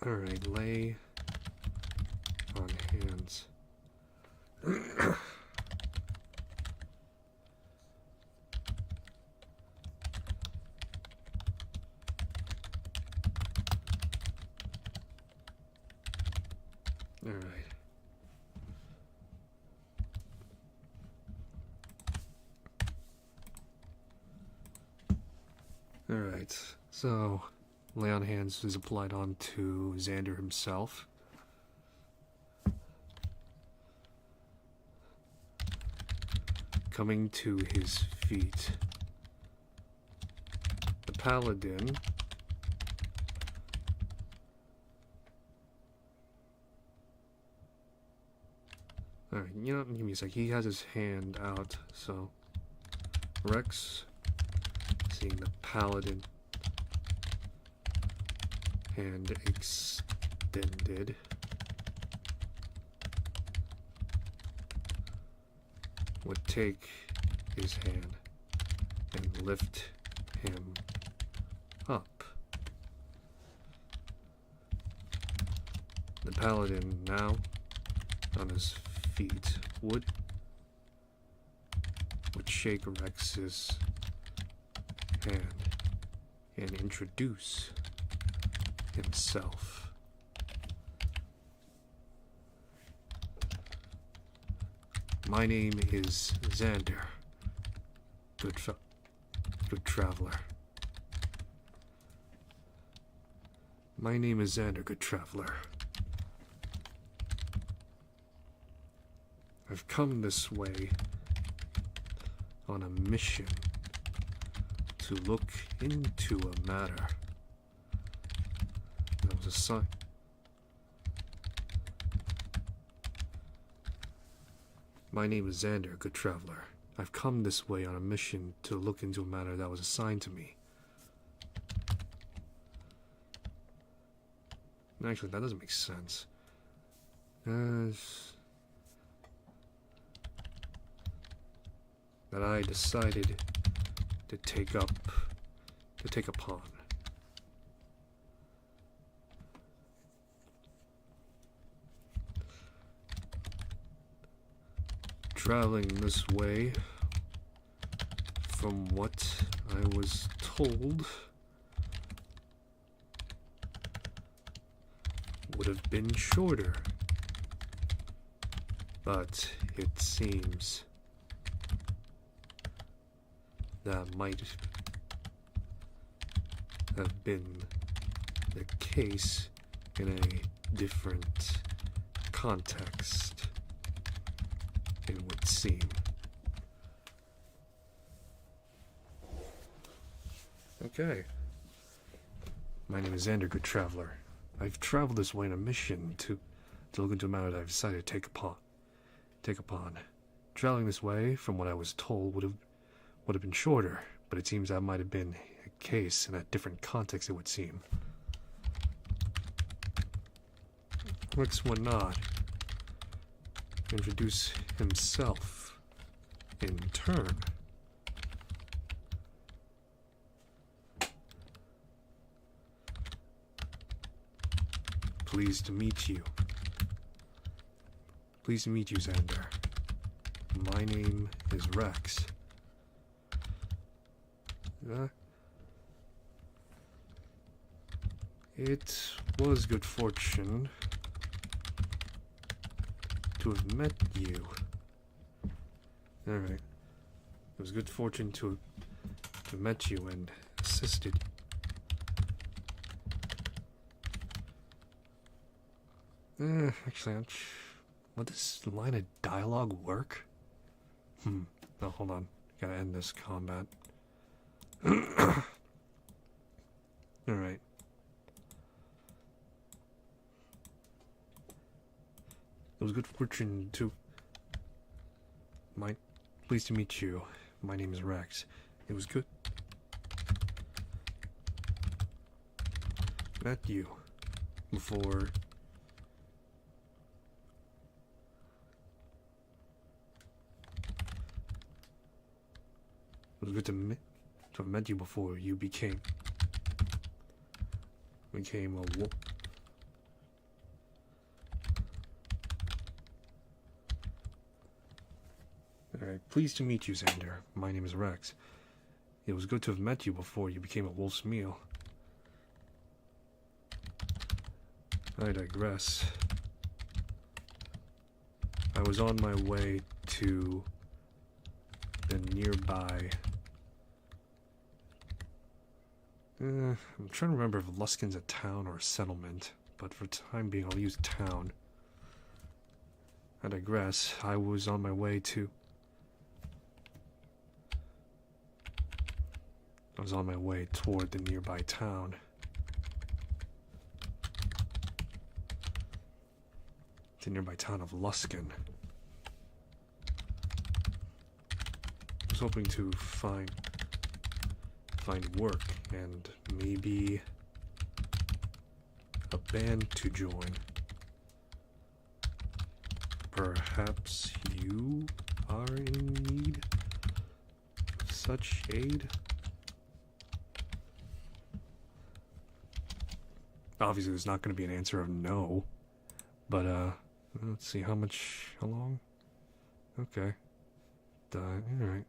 S1: Alright, lay on hands. Alright. Alright, so lay on hands is applied on to Xander himself. Coming to his feet, the paladin alright, you know, give me a sec. He has his hand out, so Rex, seeing the paladin hand then did would take his hand and lift him up. The paladin, now on his feet, would shake Rex's hand and introduce himself. My name is Xander, good traveler. My name is Xander, good traveler. I've come this way on a mission to look into a matter that was assigned. My name is Xander, good traveler. I've come this way on a mission to look into a matter that was assigned to me. Actually, that doesn't make sense. That I decided to take upon. Traveling this way, from what I was told, would have been shorter, but it seems that might have been the case in a different context, it would seem. Okay. My name is Xander, good traveler. I've traveled this way on a mission to look into a matter that I've decided to take upon. Traveling this way, from what I was told, would have been shorter, but it seems that might have been a case in a different context, it would seem. Rex would not introduce himself in turn. Pleased to meet you. Pleased to meet you, Xander. My name is Rex. It was good fortune to have met you. Alright. It was good fortune to have met you and assisted. Actually, will this line of dialogue work? No, hold on. Gotta end this combat. Alright. It was good fortune to... Pleased to meet you. My name is Rex. It was good... Met you before... It was good to have met you before you became a wolf. Alright, pleased to meet you, Xander. My name is Rex. It was good to have met you before you became a wolf's meal. I digress. I was on my way to the nearby... I'm trying to remember if Luskin's a town or a settlement, but for time being I'll use town. I digress. I was on my way to... I was on my way toward the nearby town. The nearby town of Luskin. I was hoping to find work and maybe a band to join. Perhaps you are in need of such aid? Obviously, there's not going to be an answer of no. But, let's see, how long? Okay. Alright.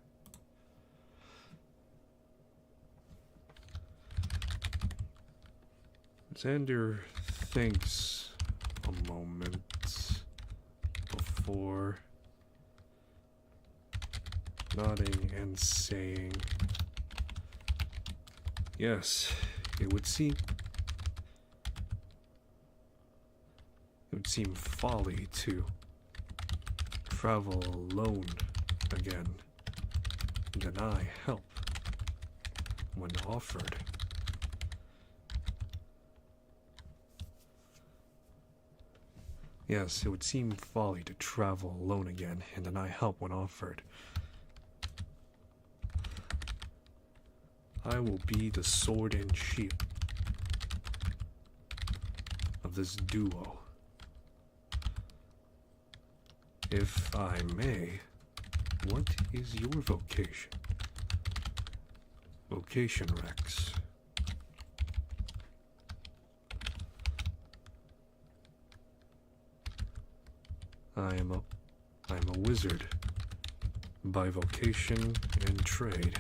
S1: Xander thinks a moment before nodding and saying, yes, it would seem folly to travel alone again, deny help when offered. Yes, it would seem folly to travel alone again and deny help when offered. I will be the sword and shield of this duo. If I may, what is your vocation? Vocation, Rex. I'm a wizard by vocation and trade.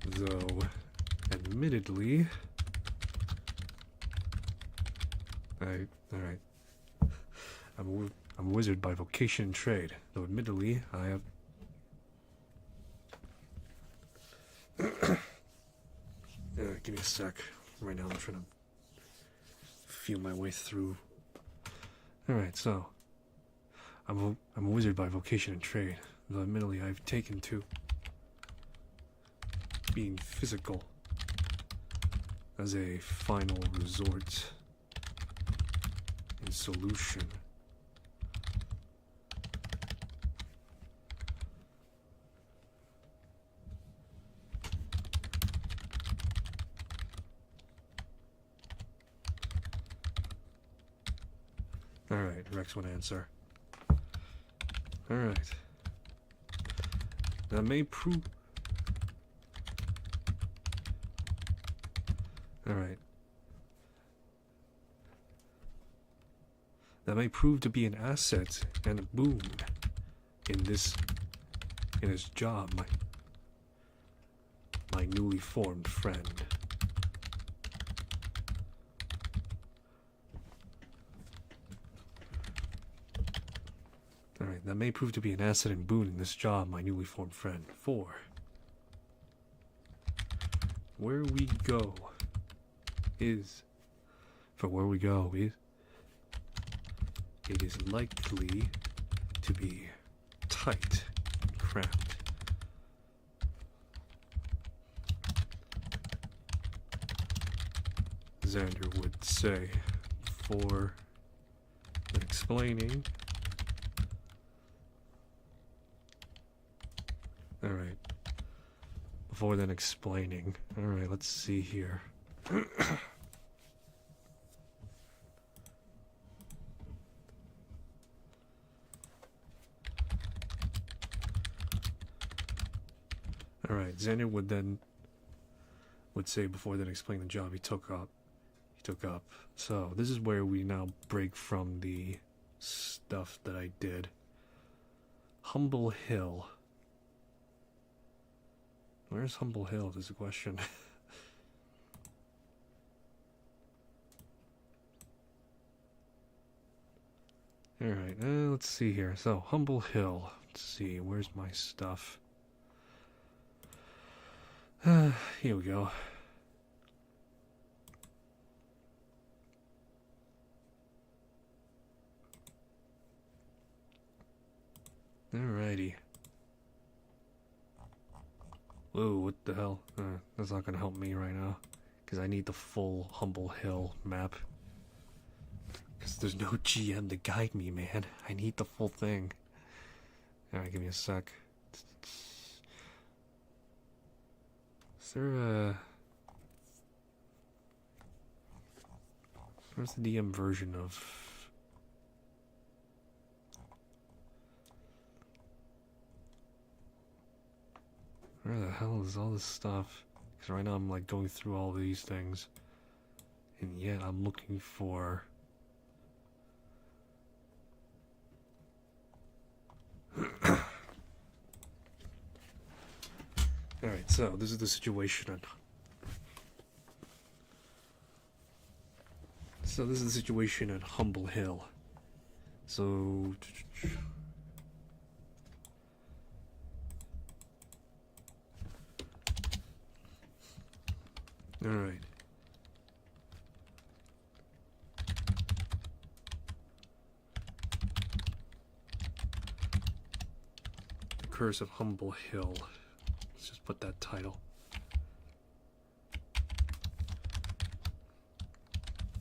S1: Though, admittedly, alright. I'm a wizard by vocation and trade. Though, admittedly, I have. Give me a sec. Right now, I'm trying to feel my way through. Alright, so. I'm a wizard by vocation and trade. Though, admittedly, I've taken to being physical as a final resort and solution. Alright, Rex would answer. Alright. That may prove. Alright. That may prove to be an asset and a boon in his job, my newly formed friend. Alright, that may prove to be an asset and boon in this job, my newly formed friend. 4. Where we go is it is likely to be tight and cramped. Xander would say before explaining. Alright. Before then explaining. Alright, let's see here. Alright, Xander would say before then explain the job he took up. So this is where we now break from the stuff that I did. Humble Hill. Where's Humble Hill? There's a question. Alright, let's see here. So, Humble Hill. Let's see, where's my stuff? Here we go. Alrighty. Whoa, what the hell? That's not gonna help me right now. Because I need the full Humble Hill map. Because there's no GM to guide me, man. I need the full thing. Alright, give me a sec. Is there a... Where's the DM version of... Where the hell is all this stuff? Because right now I'm like going through all these things. And yet I'm looking for... Alright, so this is the situation at... So this is the situation at Humble Hill. So... Alright. The Curse of Humble Hill. Let's just put that title.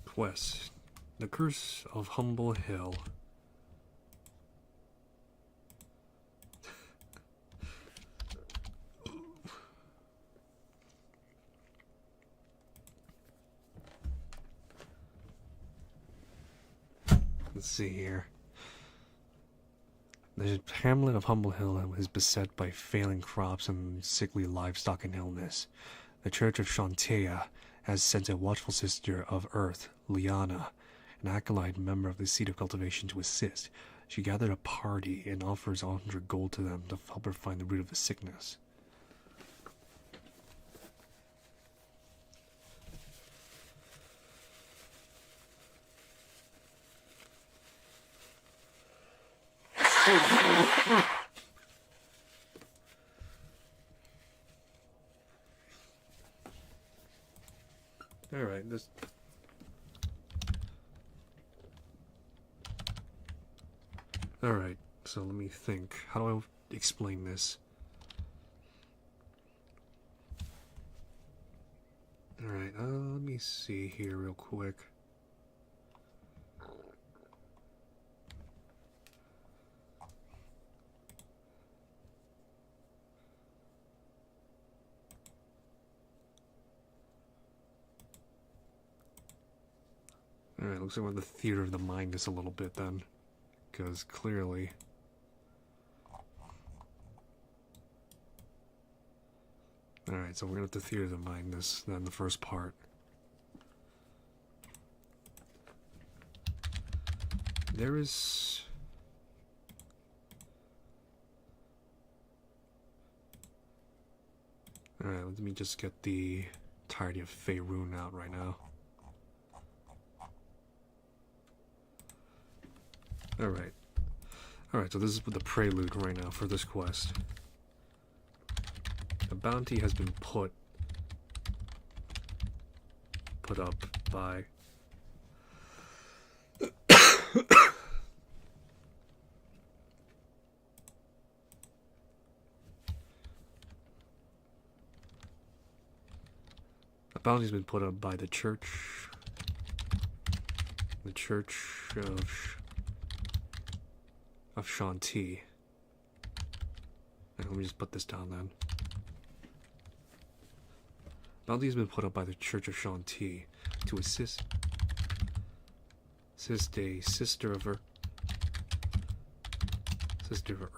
S1: Quest. The Curse of Humble Hill. Let's see here. The hamlet of Humble Hill is beset by failing crops and sickly livestock and illness. The Church of Shantea has sent a watchful sister of Earth, Liana, an acolyte member of the seat of cultivation, to assist. She gathered a party and offers 100 gold to them to help her find the root of the sickness. Alright, this... Alright, so let me think. How do I explain this? Alright, let me see here real quick. Alright, looks like we're in the theater of the mind just a little bit then. Because clearly... Alright, so we're going to have to theater of the mind this, then the first part. There is... Alright, let me just get the entirety of Faerun out right now. Alright. Alright, so this is the prelude right now for this quest. A bounty has been put up by... A bounty has been put up by the Church of Shanti. Let me just put this down then. Bounty has been put up by the Church of Shanti to assist a sister of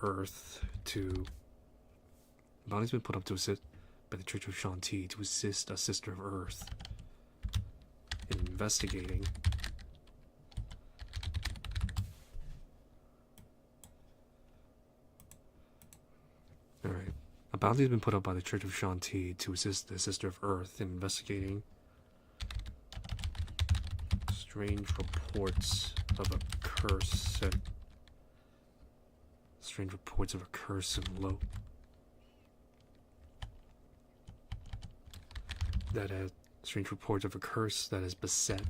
S1: Earth to... Bounty's been put up to assist by the Church of Shanti to assist a sister of Earth in investigating A bounty has been put up by the Church of Shanti to assist the Sister of Earth in investigating strange reports of a curse and low that has strange reports of a curse that is beset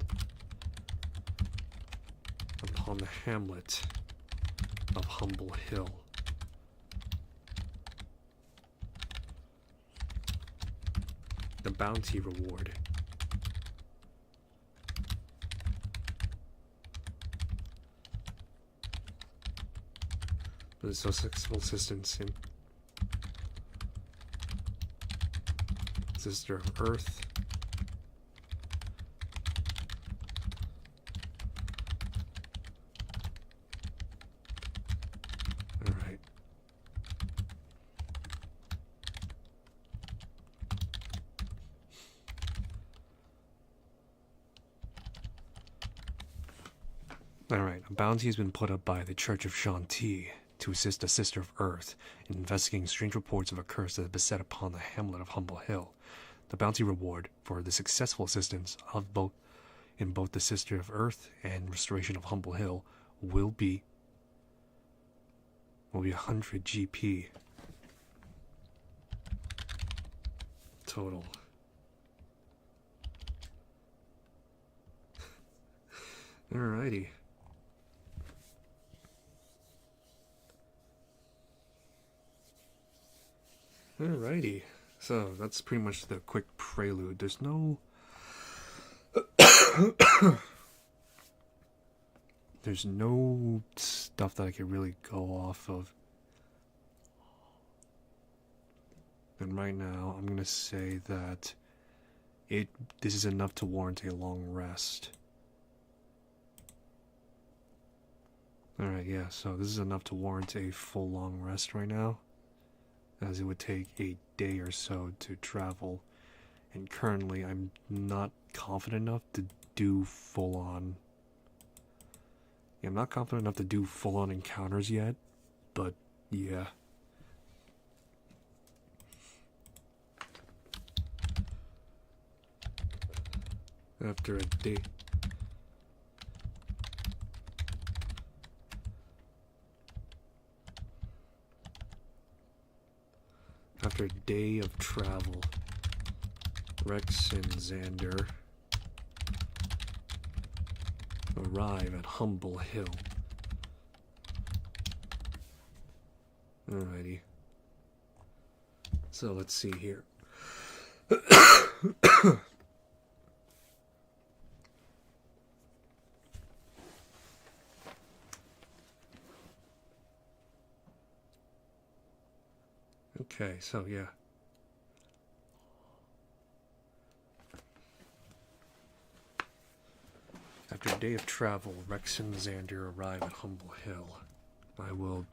S1: upon the hamlet of Humble Hill. The bounty reward. For the successful Sister of Earth. Alright. Alright, a bounty has been put up by the Church of Shanti to assist the Sister of Earth in investigating strange reports of a curse that has beset upon the hamlet of Humble Hill. The bounty reward for the successful assistance of both the Sister of Earth and restoration of Humble Hill will be 100 GP total. Alrighty. Alrighty. So that's pretty much the quick prelude. There's no there's no stuff that I can really go off of. And right now I'm gonna say that this is enough to warrant a long rest. Alright, yeah, so this is enough to warrant a full long rest right now, as it would take a day or so to travel, and currently I'm not confident enough to do full-on... Yeah, I'm not confident enough to do full-on encounters yet, but yeah. After a day... After a day of travel, Rex and Xander arrive at Humble Hill. Alrighty. So let's see here. Okay, so yeah. After a day of travel, Rex and Xander arrive at Humble Hill. I will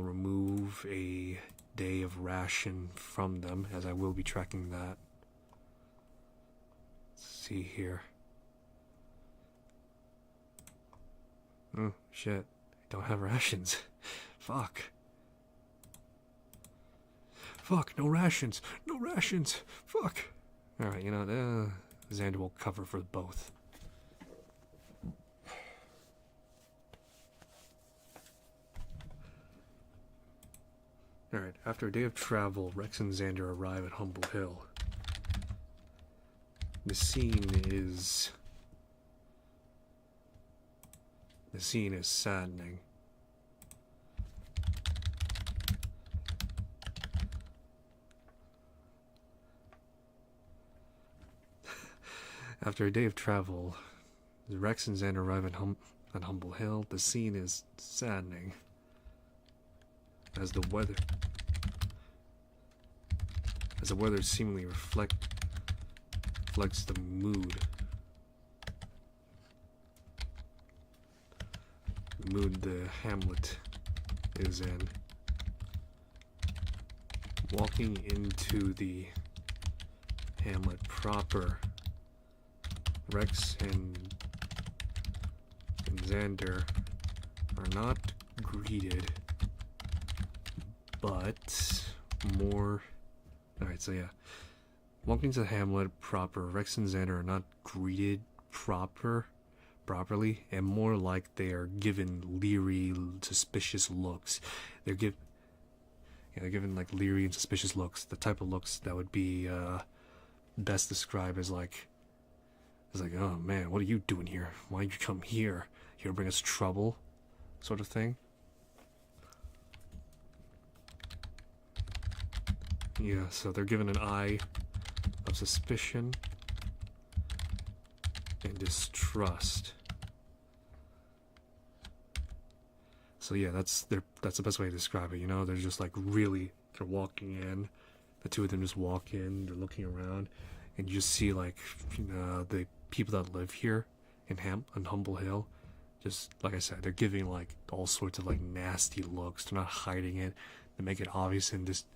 S1: remove a day of ration from them, as I will be tracking that. Let's see here. Oh, shit. I don't have rations. Fuck. Fuck, no rations. No rations. Fuck. Alright, you know, Xander will cover for both. Alright, after a day of travel, Rex and Xander arrive at Humble Hill. The scene is saddening. After a day of travel, Rex and Xander arrive at Humble Hill. The scene is saddening, as the weather seemingly reflects the mood the hamlet is in. Walking into the hamlet proper, Rex and Xander are not greeted, but more... Alright, so yeah. Walking to the hamlet proper, Rex and Xander are not greeted properly, and more like they are given leery, suspicious looks. They're given like leery and suspicious looks, the type of looks that would be best described as like, oh man, what are you doing here? Why did you come here? Here to bring us trouble? Sort of thing. Yeah, so they're given an eye of suspicion and distrust. So yeah, that's the best way to describe it, you know? They're just like really, they're walking in, The two of them just walk in, they're looking around, and you just see like the people that live here in Humble Hill. Just like I said, they're giving like all sorts of like nasty looks. They're not hiding it. They make it obvious and just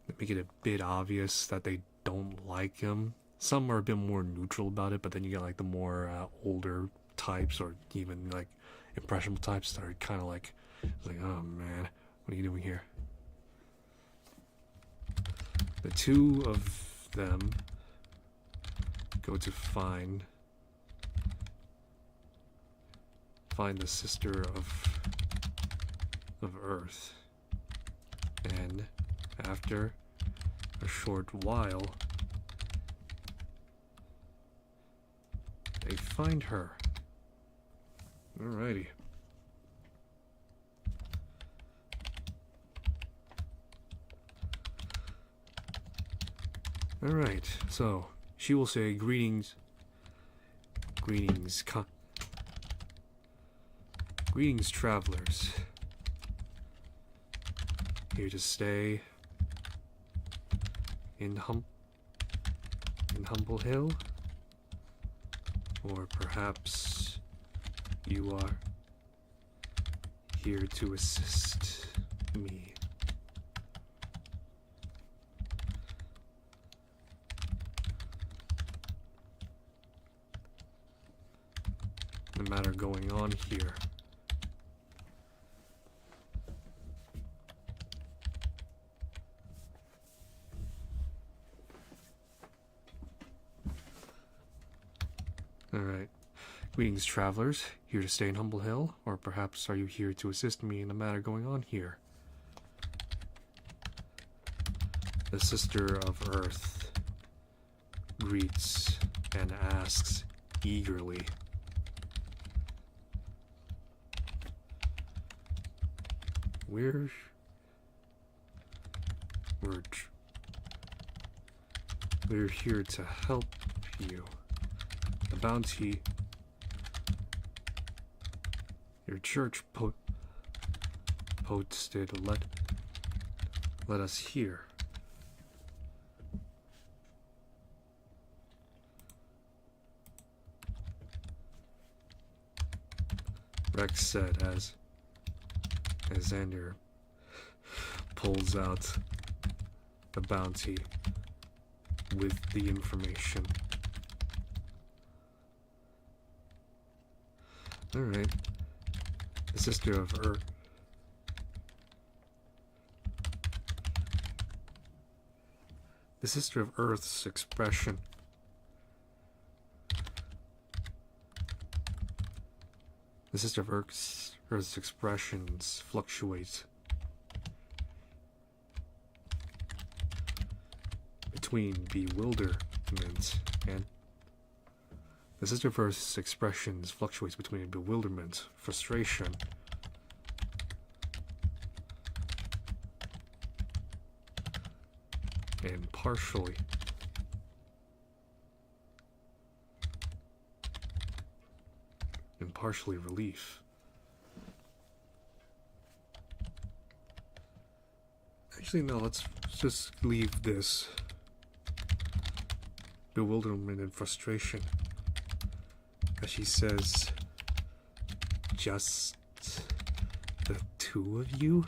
S1: they make it a bit obvious that they don't like him. Some are a bit more neutral about it, but then you get like the more older types or even like impressionable types that are kind of like, oh man, what are you doing here? The two of them go to find the sister of Earth, and after a short while, they find her. Alrighty. Alright, so she will say, greetings, travelers. Here to stay in Humble Hill? Or perhaps you are here to assist me? The matter going on here. Alright. Greetings, travelers. Here to stay in Humble Hill? Or perhaps are you here to assist me in the matter going on here? The Sister of Earth greets and asks eagerly. We're here to help you. The bounty your church posted let us hear. Rex said as Xander pulls out the bounty with the information. Alright. The Sister of Earth. The Sister of Earth's expression. The Sister of Earth's expressions fluctuate between bewilderment and the Sister of Earth's expressions fluctuates between bewilderment, frustration, and partially relief. Actually, no, let's just leave this bewilderment and frustration. As she says, just the two of you?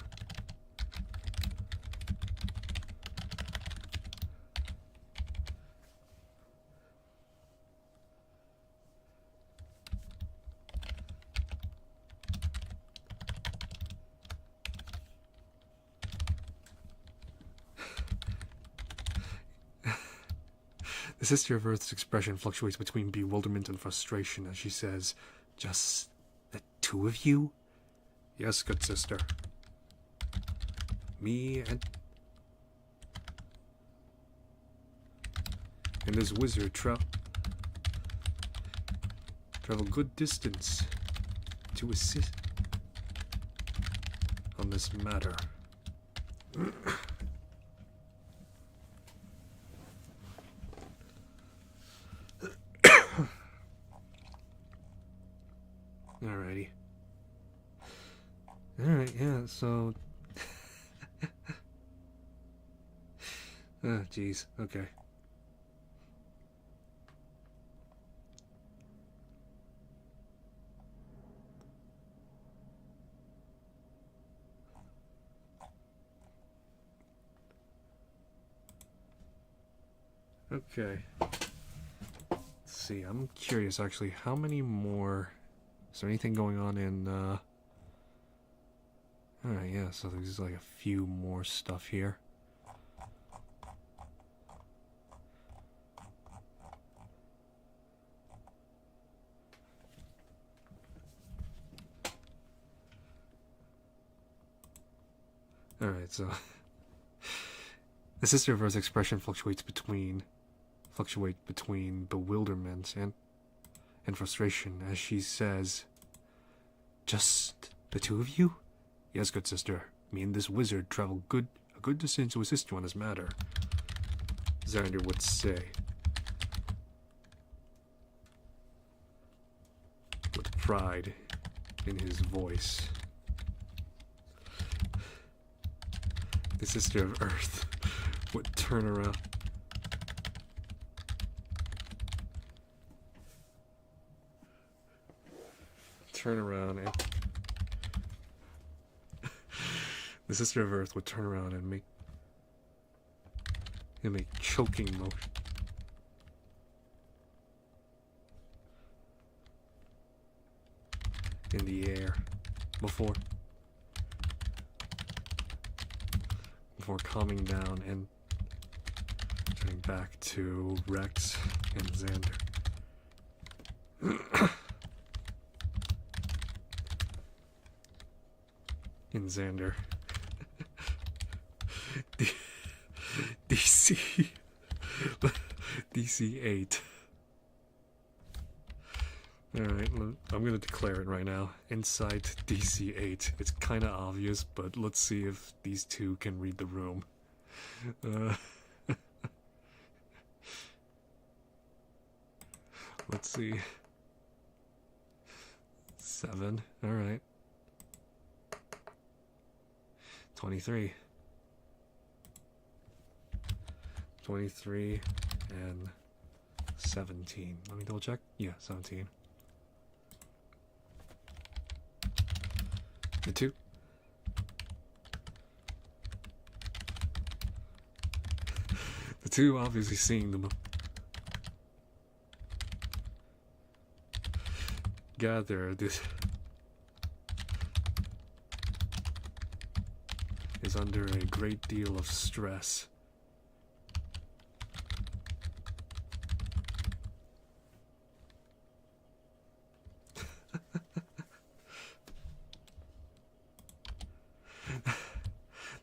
S1: The Sister of Earth's expression fluctuates between bewilderment and frustration as she says, just the two of you? Yes, good sister. Me and this wizard travel good distance to assist on this matter. Alrighty. Alright, yeah, so Ah, jeez. Okay. Okay. Let's see. I'm curious, actually. How many more... Is there anything going on in, Alright, yeah, so there's like a few more stuff here. Alright, so... The Sister of Earth's expression fluctuates between bewilderment and frustration as she says, "Just the two of you?" "Yes, good sister. Me and this wizard travel a good distance to assist you on this matter," Xander would say, with pride in his voice. The Sister of Earth would turn around. And the Sister of Earth would turn around and make choking motion. In the air before calming down and turning back to Rex and Xander. In Xander. DC 8. Alright, I'm gonna declare it right now. Insight DC 8. It's kinda obvious, but let's see if these two can read the room. Let's see. 7. Alright. 23. 23 and 17. Let me double check. Yeah, 17. The 2. The 2 obviously seeing them. Gather this is under a great deal of stress.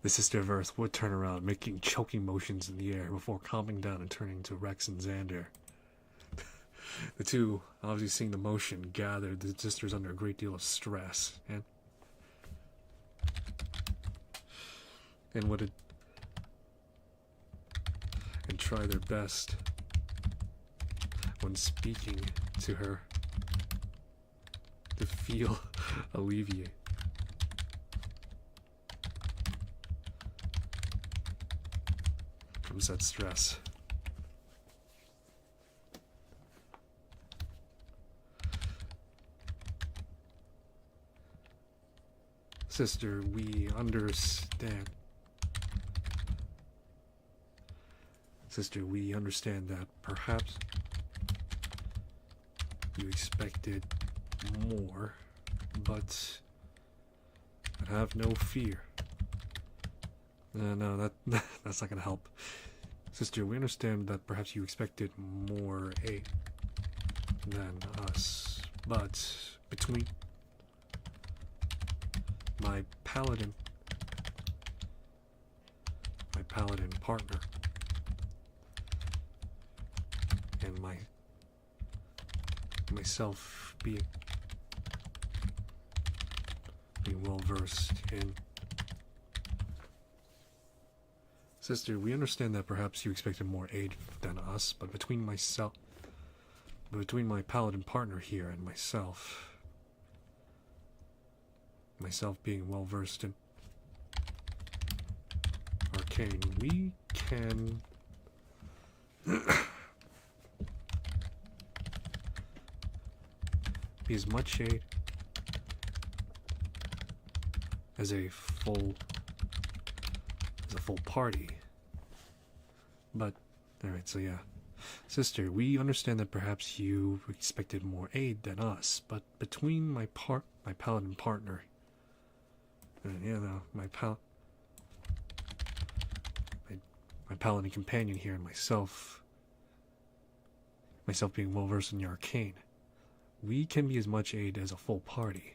S1: The Sister of Earth would turn around, making choking motions in the air before calming down and turning to Rex and Xander. The two, obviously seeing the motion, gathered the sisters under a great deal of stress, and would try their best when speaking to her to feel alleviate. From said stress. Sister, we understand. Sister, we understand that perhaps you expected more, but have no fear. No, that's not gonna help. Sister, we understand that perhaps you expected more aid than us, but between my paladin partner and myself being well versed in. Sister, we understand that perhaps you expected more aid than us, but between my paladin partner here and myself being well versed in Arcane, we can be as much aid as a full party. But alright, so yeah. Sister, we understand that perhaps you expected more aid than us, but between my paladin partner, and my paladin companion here, and myself being well versed in the arcane, we can be as much aid as a full party.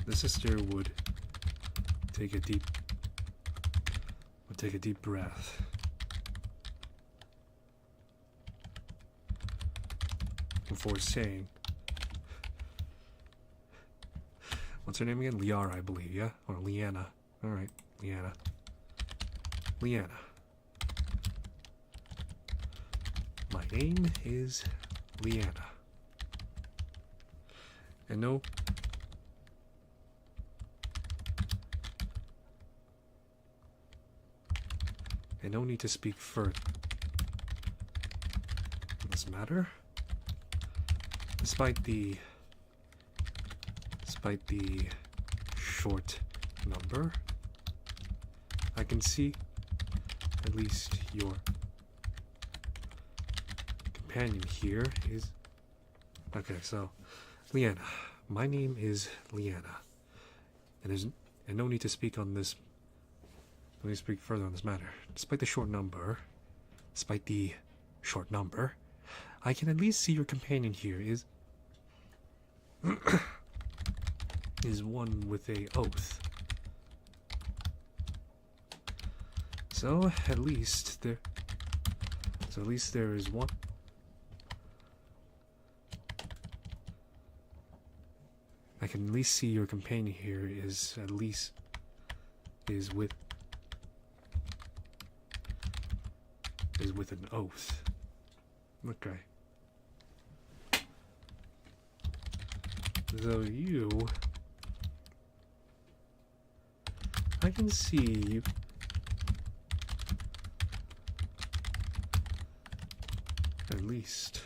S1: The sister would take a deep breath. Before saying, what's her name again? Liara, I believe, yeah? Or Leanna. Alright, Leanna. Leanna. My name is Leanna. And no need to speak further on this matter. Despite the short number, I can see at least your companion here is... Okay, so, Leanna. My name is Leanna. And no need to speak on this... Let me speak further on this matter. Despite the short number, I can at least see your companion here is one with a oath. So at least there is one. I can at least see your companion here is with an oath. Okay. So I can see you. At least.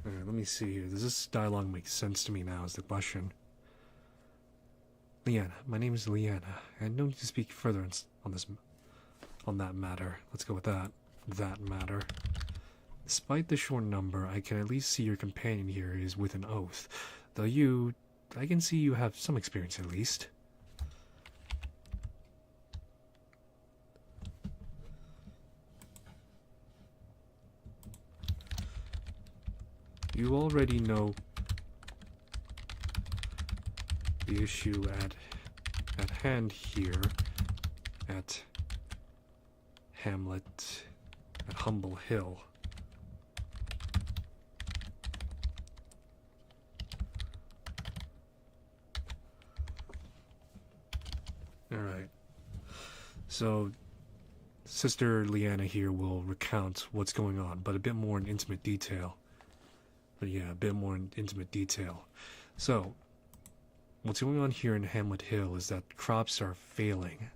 S1: Alright, let me see here. Does this dialogue make sense to me now is the question. Leanna. My name is Leanna. And no need to speak further on that matter. Let's go with that. That matter. Despite the short number, I can at least see your companion here is with an oath. Though I can see you have some experience at least. You already know the issue at hand here at Hamlet, at Humble Hill. Alright. So, Sister Leanna here will recount what's going on, but a bit more in intimate detail. But yeah, a bit more in intimate detail. So, what's going on here in Hamlet Hill is that crops are failing.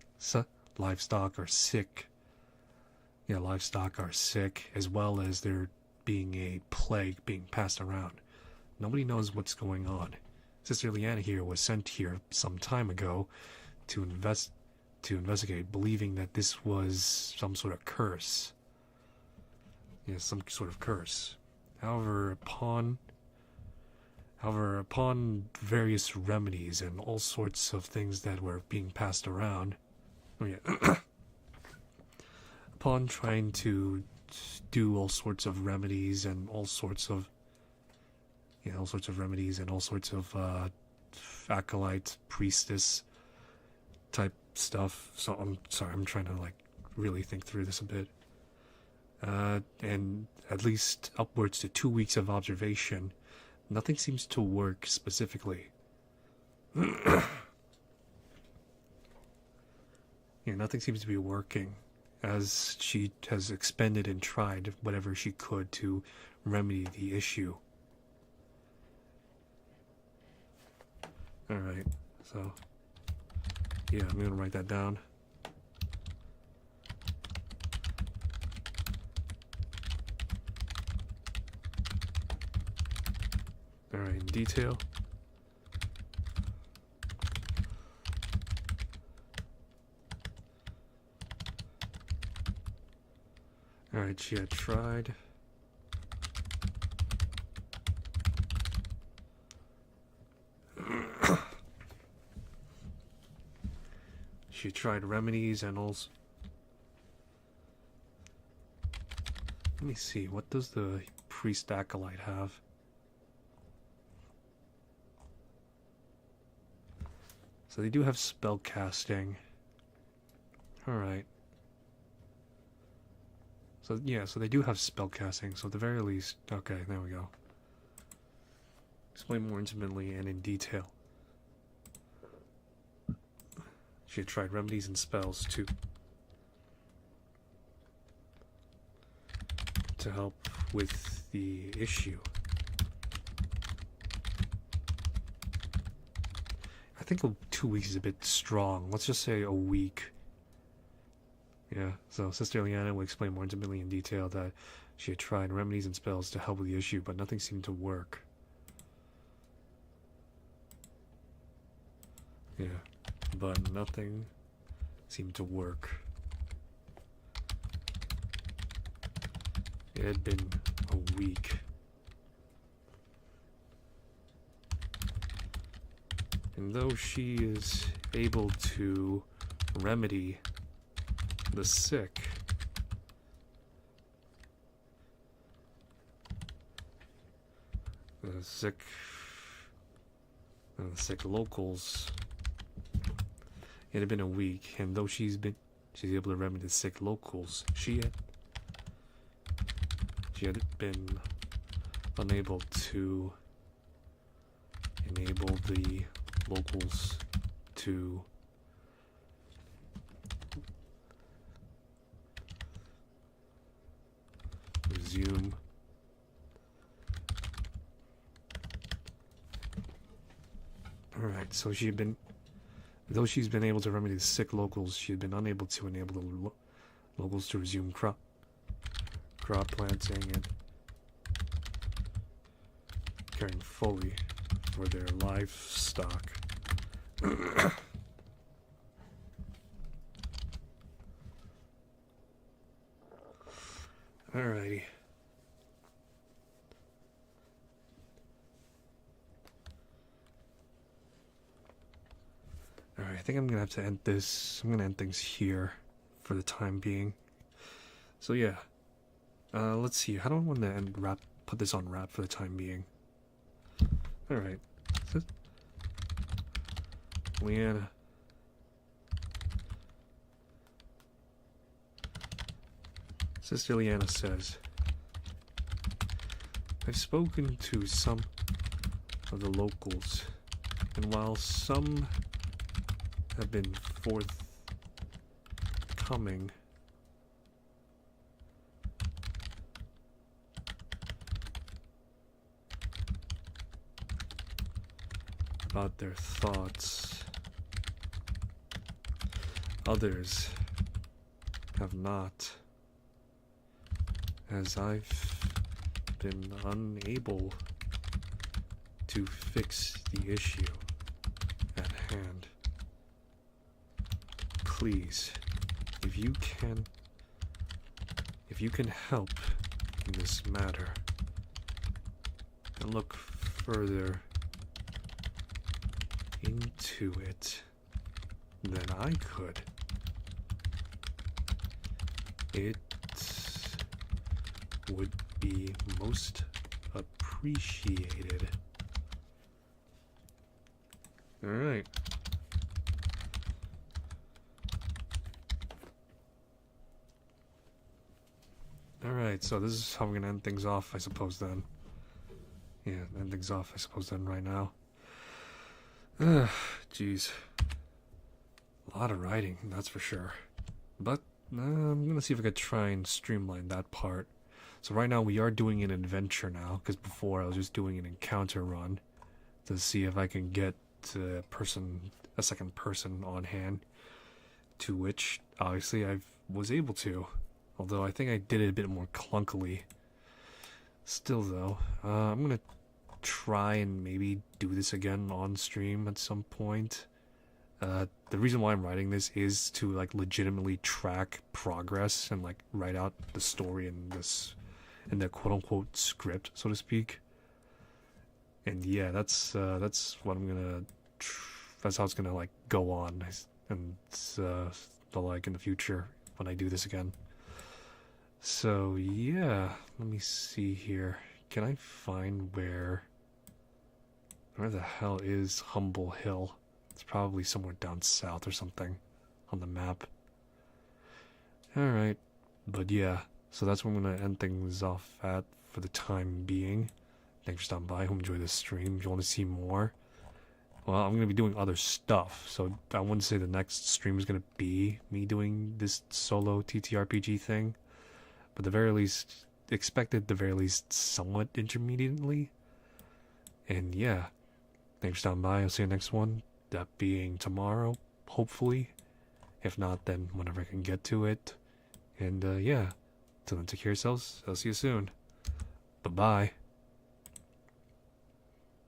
S1: Livestock are sick. Yeah, livestock are sick, as well as there being a plague being passed around. Nobody knows what's going on. Sister Leanna here was sent here some time ago to investigate, believing that this was some sort of curse. Yeah, some sort of curse. However, upon various remedies and all sorts of things that were being passed around, upon trying to do all sorts of remedies and all sorts of acolyte, priestess type stuff. So I'm sorry, I'm trying to really think through this a bit. And at least upwards to 2 weeks of observation, nothing seems to work specifically. Nothing seems to be working, as she has expended and tried whatever she could to remedy the issue. Alright, so yeah, I'm gonna write that down. Alright, detail. Alright, she had tried. She tried remedies and also... Let me see, what does the priest acolyte have? So they do have spell casting. Alright. So yeah, so they do have spell casting, so at the very least... Okay, there we go. Explain more intimately and in detail. She had tried remedies and spells to help with the issue. I think 2 weeks is a bit strong. Let's just say a week. Yeah, so Sister Ileana will explain more intimately in detail that she had tried remedies and spells to help with the issue, but nothing seemed to work. Yeah, but nothing seemed to work. It had been a week. And though she is able to remedy the sick, the sick locals, it had been a week, and though she's able to remedy the sick locals, she had been unable to enable the locals to resume Alright, so though she's been able to remedy the sick locals, she had been unable to enable the locals to resume crop planting and caring fully for their livestock. Alrighty. Alright, I think I'm gonna have to end this. I'm gonna end things here for the time being. So yeah. Let's see. How do I want to put this on wrap for the time being? Alright. Leanna. Sister Leanna says, I've spoken to some of the locals, and while some have been forthcoming, about their thoughts, others have not, as I've been unable to fix the issue at hand. Please, if you can help in this matter and look further into it than I could, it would be most appreciated. Alright. Alright, so this is how we're gonna end things off, I suppose, then. Yeah, end things off, I suppose, then, right now. Jeez. A lot of writing, that's for sure. But, I'm gonna see if I could try and streamline that part. So right now we are doing an adventure now, because before I was just doing an encounter run to see if I can get a second person on hand, to which obviously I was able to, although I think I did it a bit more clunkily. Still though, I'm gonna try and maybe do this again on stream at some point. The reason why I'm writing this is to like legitimately track progress and like write out the story in the quote unquote script, so to speak. And yeah, that's what I'm gonna. That's how it's gonna like go on, and the like in the future when I do this again. So yeah, let me see here. Can I find where the hell is Humble Hill? It's probably somewhere down south or something on the map. Alright, but yeah, so that's where I'm gonna end things off at for the time being. Thanks for stopping by. Hope you enjoyed this stream. If you want to see more, well, I'm gonna be doing other stuff, so I wouldn't say the next stream is gonna be me doing this solo TTRPG thing, but at the very least, expected the very least somewhat intermediately. And yeah, thanks for stopping by. I'll see you next one. That being tomorrow, hopefully. If not, then whenever I can get to it. And yeah, till then, take care of yourselves. I'll see you soon. Bye-bye.